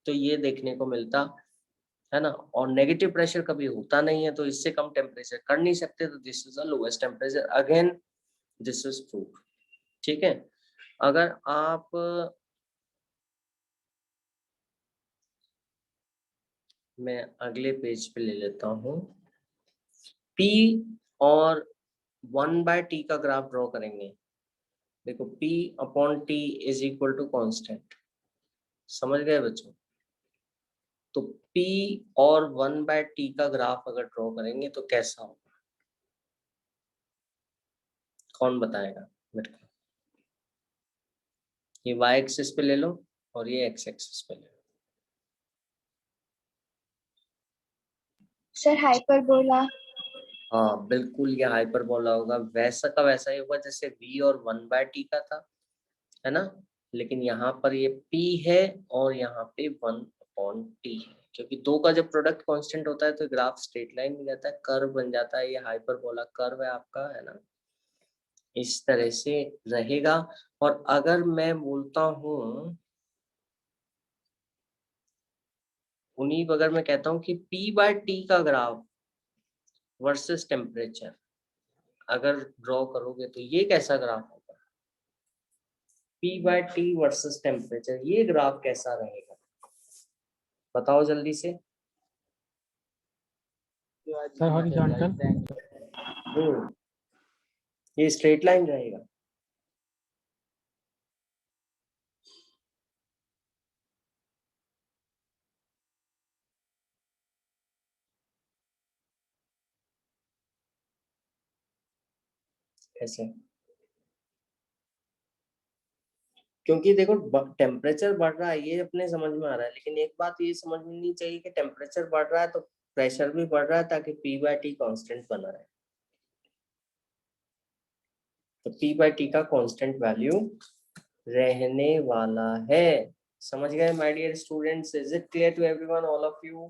तो ये देखने को मिलता, है ना। और नेगेटिव प्रेशर कभी होता नहीं है, तो इससे कम टेम्परेचर कर नहीं सकते, तो this is the lowest temperature, again this is proof, ठीक है। अगर आप मैं अगले पेज पे ले लेता हूँ, P और 1/T का ग्राफ ड्रॉ करेंगे। देखो P/T is equal to constant, समझ गए बच्चों। तो P और 1/T का ग्राफ अगर ड्रॉ करेंगे तो कैसा होगा, कौन बताएगा मेरे को। ये y एक्सिस पे ले लो और ये x एक्सिस पे ले लो। Sir hyperbola. हाँ बिल्कुल, ये हाइपरबोला होगा, वैसा का वैसा ही होगा जैसे v और 1/T का था, है ना। लेकिन यहाँ पर ये P है और यहाँ पे 1/T है, क्योंकि दो का जब प्रोडक्ट कांस्टेंट होता है तो ग्राफ स्ट्रेट लाइन में जाता है, कर्व बन जाता है, ये हाइपरबोला कर्व है आपका, है ना, इस तरह से रहेगा। और अगर मैं बोलता हूँ उन्हीं, अगर मैं कहता हूँ कि P/T का ग्राफ वर्सेस टेम्परेचर अगर ड्रॉ करोगे तो ये कैसा ग्राफ होगा, P/T वर्सेस टेम्परेचर, ये ग्राफ कैसा रहेगा, बताओ जल्दी से। Sir horizontal. ये स्ट्रेट लाइन रहेगा। ऐसे, क्योंकि देखो टेम्परेचर बढ़ रहा है, ये अपने समझ में आ रहा है, लेकिन एक बात ये समझ में नहीं चाहिए कि टेम्परेचर बढ़ रहा है तो प्रेशर भी बढ़ रहा है, ताकि P/T कांस्टेंट बना रहे। तो P/T का कांस्टेंट वैल्यू रहने वाला है, समझ गए my dear students, is it clear to everyone, all of you,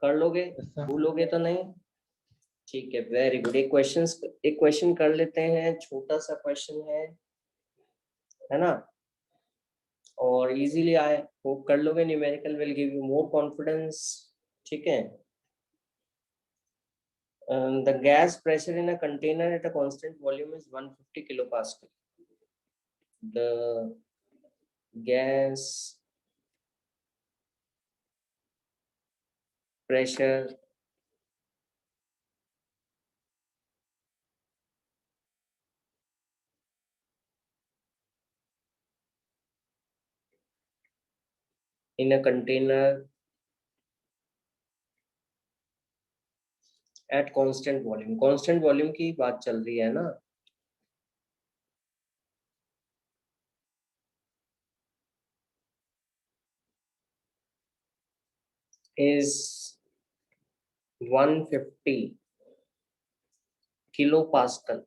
कर लोगे, भूलोगे तो नहीं, ठीक है, वेरी गुड। एक क्वेश्चन कर लेते हैं, छोटा सा क्वेश्चन है ना, और इजीली आए, वो कर लोगे, numerical will give you more confidence, ठीक है। The gas pressure in a container at a constant volume is 150 kilopascal. The gas pressure in a container at constant volume की बात चल रही है ना, is 150 किलो पास्कल।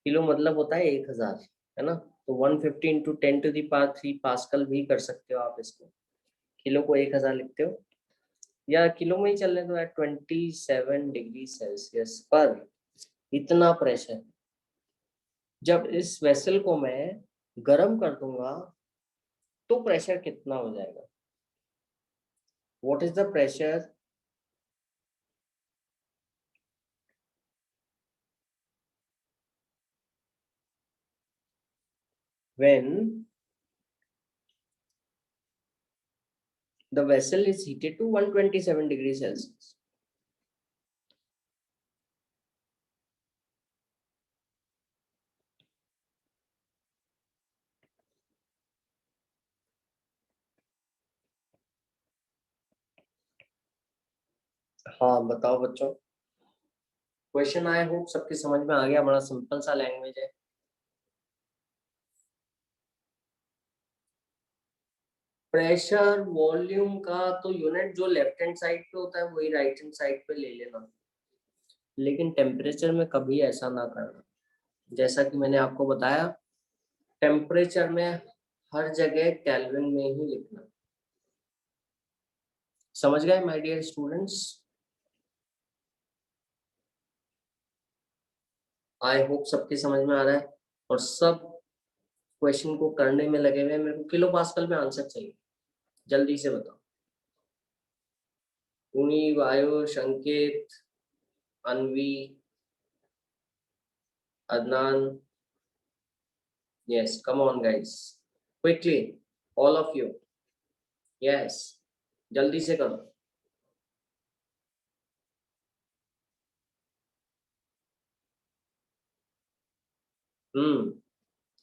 किलो मतलब होता है 1000, है ना, तो 150 इंटू 10⁻³ पास्कल भी कर सकते हो आप इसको, किलो को 1000 लिखते हो, या किलो में ही चलने दो, एट 27 डिग्री सेल्सियस पर इतना प्रेशर, जब इस वेसल को मैं गर्म कर दूंगा तो प्रेशर कितना हो जाएगा, what is the pressure when The vessel is heated to 127 degrees Celsius. हाँ बताओ बच्चों, क्वेश्चन आई होप सबके समझ में आ गया, बड़ा सिंपल सा लैंग्वेज है। प्रेशर वॉल्यूम का तो यूनिट जो लेफ्ट हैंड साइड पे होता है वही राइट हैंड साइड पे ले लेना, लेकिन टेम्परेचर में कभी ऐसा ना करना। जैसा कि मैंने आपको बताया, टेम्परेचर में हर जगह केल्विन में ही लिखना। समझ गए my dear students? I hope सबके समझ में आ रहा है और सब क्वेश्चन को करने में लगे हुए हैं। मेरे को किलो पास्कल में आंसर चाहिए, जल्दी से बताओ। पुनी, आयुष, अंकित, अनवी, Adnan, yes, come on guys, quickly, all of you, yes, जल्दी से करो।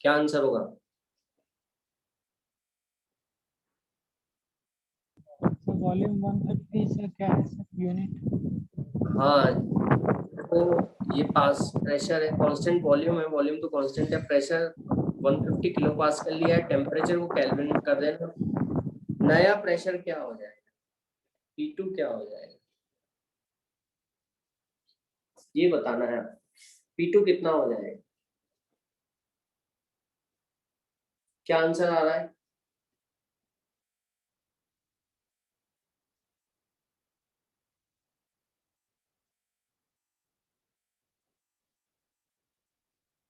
क्या आंसर होगा? So volume 150 से क्या है सर यूनिट? हाँ, तो ये पास प्रेशर है, कांस्टेंट वॉल्यूम है, वॉल्यूम तो कांस्टेंट है, प्रेशर 150 किलो पास्कल लिया है, टेम्परेचर को केल्विन में कर देना। नया प्रेशर क्या हो जाएगा? P2 क्या हो जाएगा ये बताना है। P2 कितना हो जाएगा? क्या आंसर आ रहा है?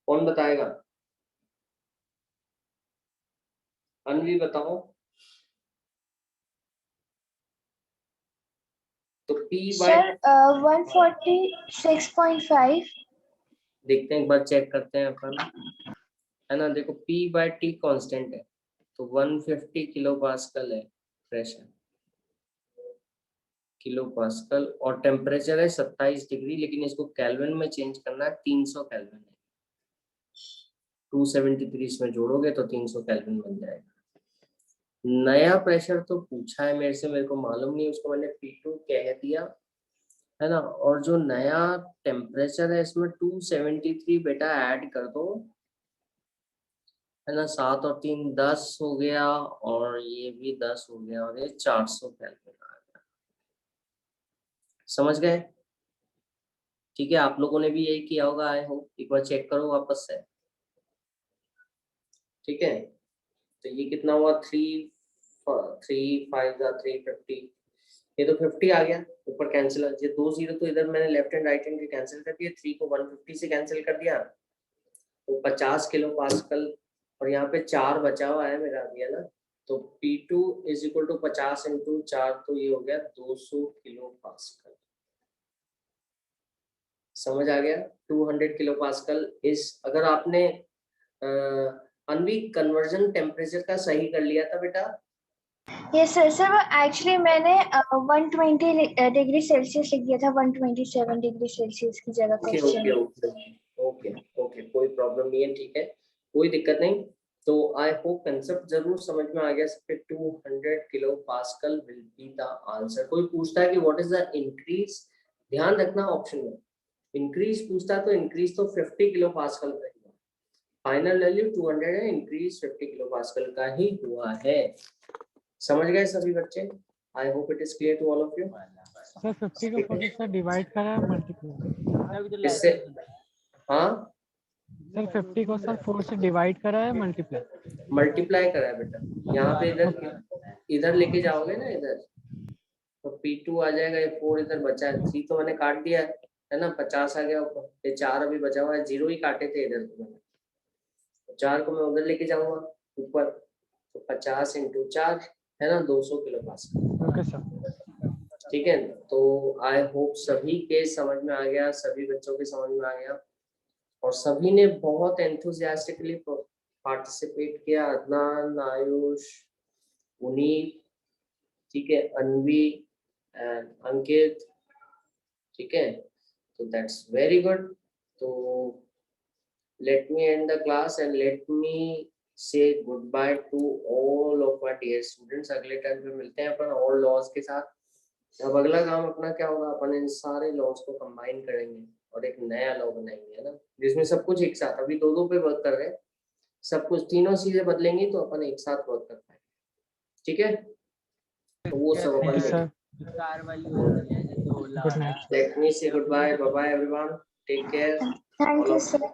कौन बताएगा? अनवी बताओ। तो P बाय सर 146.5। देखते हैं, एक बार चेक करते हैं अपन, है ना। देखो P/T कांस्टेंट है, तो 150 किलो पास्कल है प्रेशर, किलो पास्कल, और टेम्परेचर है 27 डिग्री, लेकिन इसको केल्विन में चेंज करना है, 300 केल्विन है। 273 इसमें जोड़ोगे तो 300 केल्विन बन जाएगा। नया प्रेशर तो पूछा है मेरे से, मेरे को मालूम नहीं, उसको मैंने P2 कह दिया, है ना। और जो नया टेम्परेचर है इसमें 273 बेटा ऐड कर दो, है ना। 7 और 3 10 हो गया, और ये भी 10 हो गया, और ये 400 केल्विन आ गया। समझ गए? ठीक है, आप लोगों ने भी यही किया होगा, आई होप। एक बार चेक करो वापस से, ठीक है। तो ये कितना हुआ? 350, ये तो 50 आ गया, ऊपर कैंसिल। ये 2 0 तो इधर मैंने लेफ्ट हैंड राइट हैंड के कैंसिल कर दिया, 3 को 150 से कैंसिल कर दिया, तो 50 किलो पास्कल, और यहाँ पे 4 बचा हुआ है मेरा अभी, है ना। तो P2 is equal to 50 into 4, तो ये हो गया 200 किलो पास्कल। समझ आ गया? 200 किलो पास्कल इस, अगर आपने अनवी कन्वर्जन टेम्परेचर का सही कर लिया था बेटा। Yes sir. सर एक्चुअली मैंने 120 डिग्री सेल्सियस लिख दिया था, 127 डिग्री सेल्सियस की जगह okay question. Okay okay okay, कोई प्रॉब्लम नहीं है, ठीक है, कोई दिक्कत नहीं। तो आई होप कंसेप्ट जरूर समझ में आ गया सबके। 200 kilo pascal will be the answer. कोई पूछता है कि व्हाट इज द इंक्रीज, ध्यान रखना ऑप्शन में इंक्रीज पूछता है, तो इंक्रीज तो 50 किलो पास्कल का ही हुआ, फाइनल वैल्यू 200 है, इंक्रीज 50 किलो पास्कल का ही हुआ है। समझ गए सभी बच्चे? I hope it is clear to all of you. Sir 50 को 40 से डिवाइड करा है मल्टीप्लाई? इससे हाँ, सर 50 को सर 4 से डिवाइड करा है मल्टीप्लाई? मल्टीप्लाई करा है बेटा। यहाँ पे इधर लेके जाओगे ना, इधर तो P2 आ जाएगा, ये 4 इधर बचा है, 3 तो मैंने काट दिया है ना, 50 आ गया ऊपर, ये 4 अभी बचा हुआ है, 0 ही काटे थे इधर, तो मैंने 4 को मैं उधर लेके जाऊंगा ऊपर, तो 50 इंटू 4 है ना, 200 किलो पास्कल। Okay sir. ठीक है, तो आई होप सभी के समझ में आ गया, सभी बच्चों के समझ में आ गया, और सभी ने बहुत एंथुसियास्टिकली पार्टिसिपेट किया। अदनान, आयुष, पुनीत, ठीक है, अनवी एंड अंकित, ठीक है, तो दैट्स वेरी गुड। तो let me end the class and let me say goodbye to all of my dear students। अगले टाइम पे मिलते हैं अपन और लॉज के साथ। अब अगला काम अपना क्या होगा, अपन इन सारे लॉज को कंबाइन करेंगे और एक नया लॉ बनाएंगे, है ना, जिसमें सब कुछ एक साथ, अभी दो पे वर्क कर रहे हैं, सब कुछ तीनों चीजें बदलेंगी तो अपन एक साथ वर्क कर पाएंगे, ठीक है। तो वो सब अपन सर कार वाली होती है जैसे ओला गुड वाला। Night. Let me say good bye, bye bye everyone, take care thank all you of sir.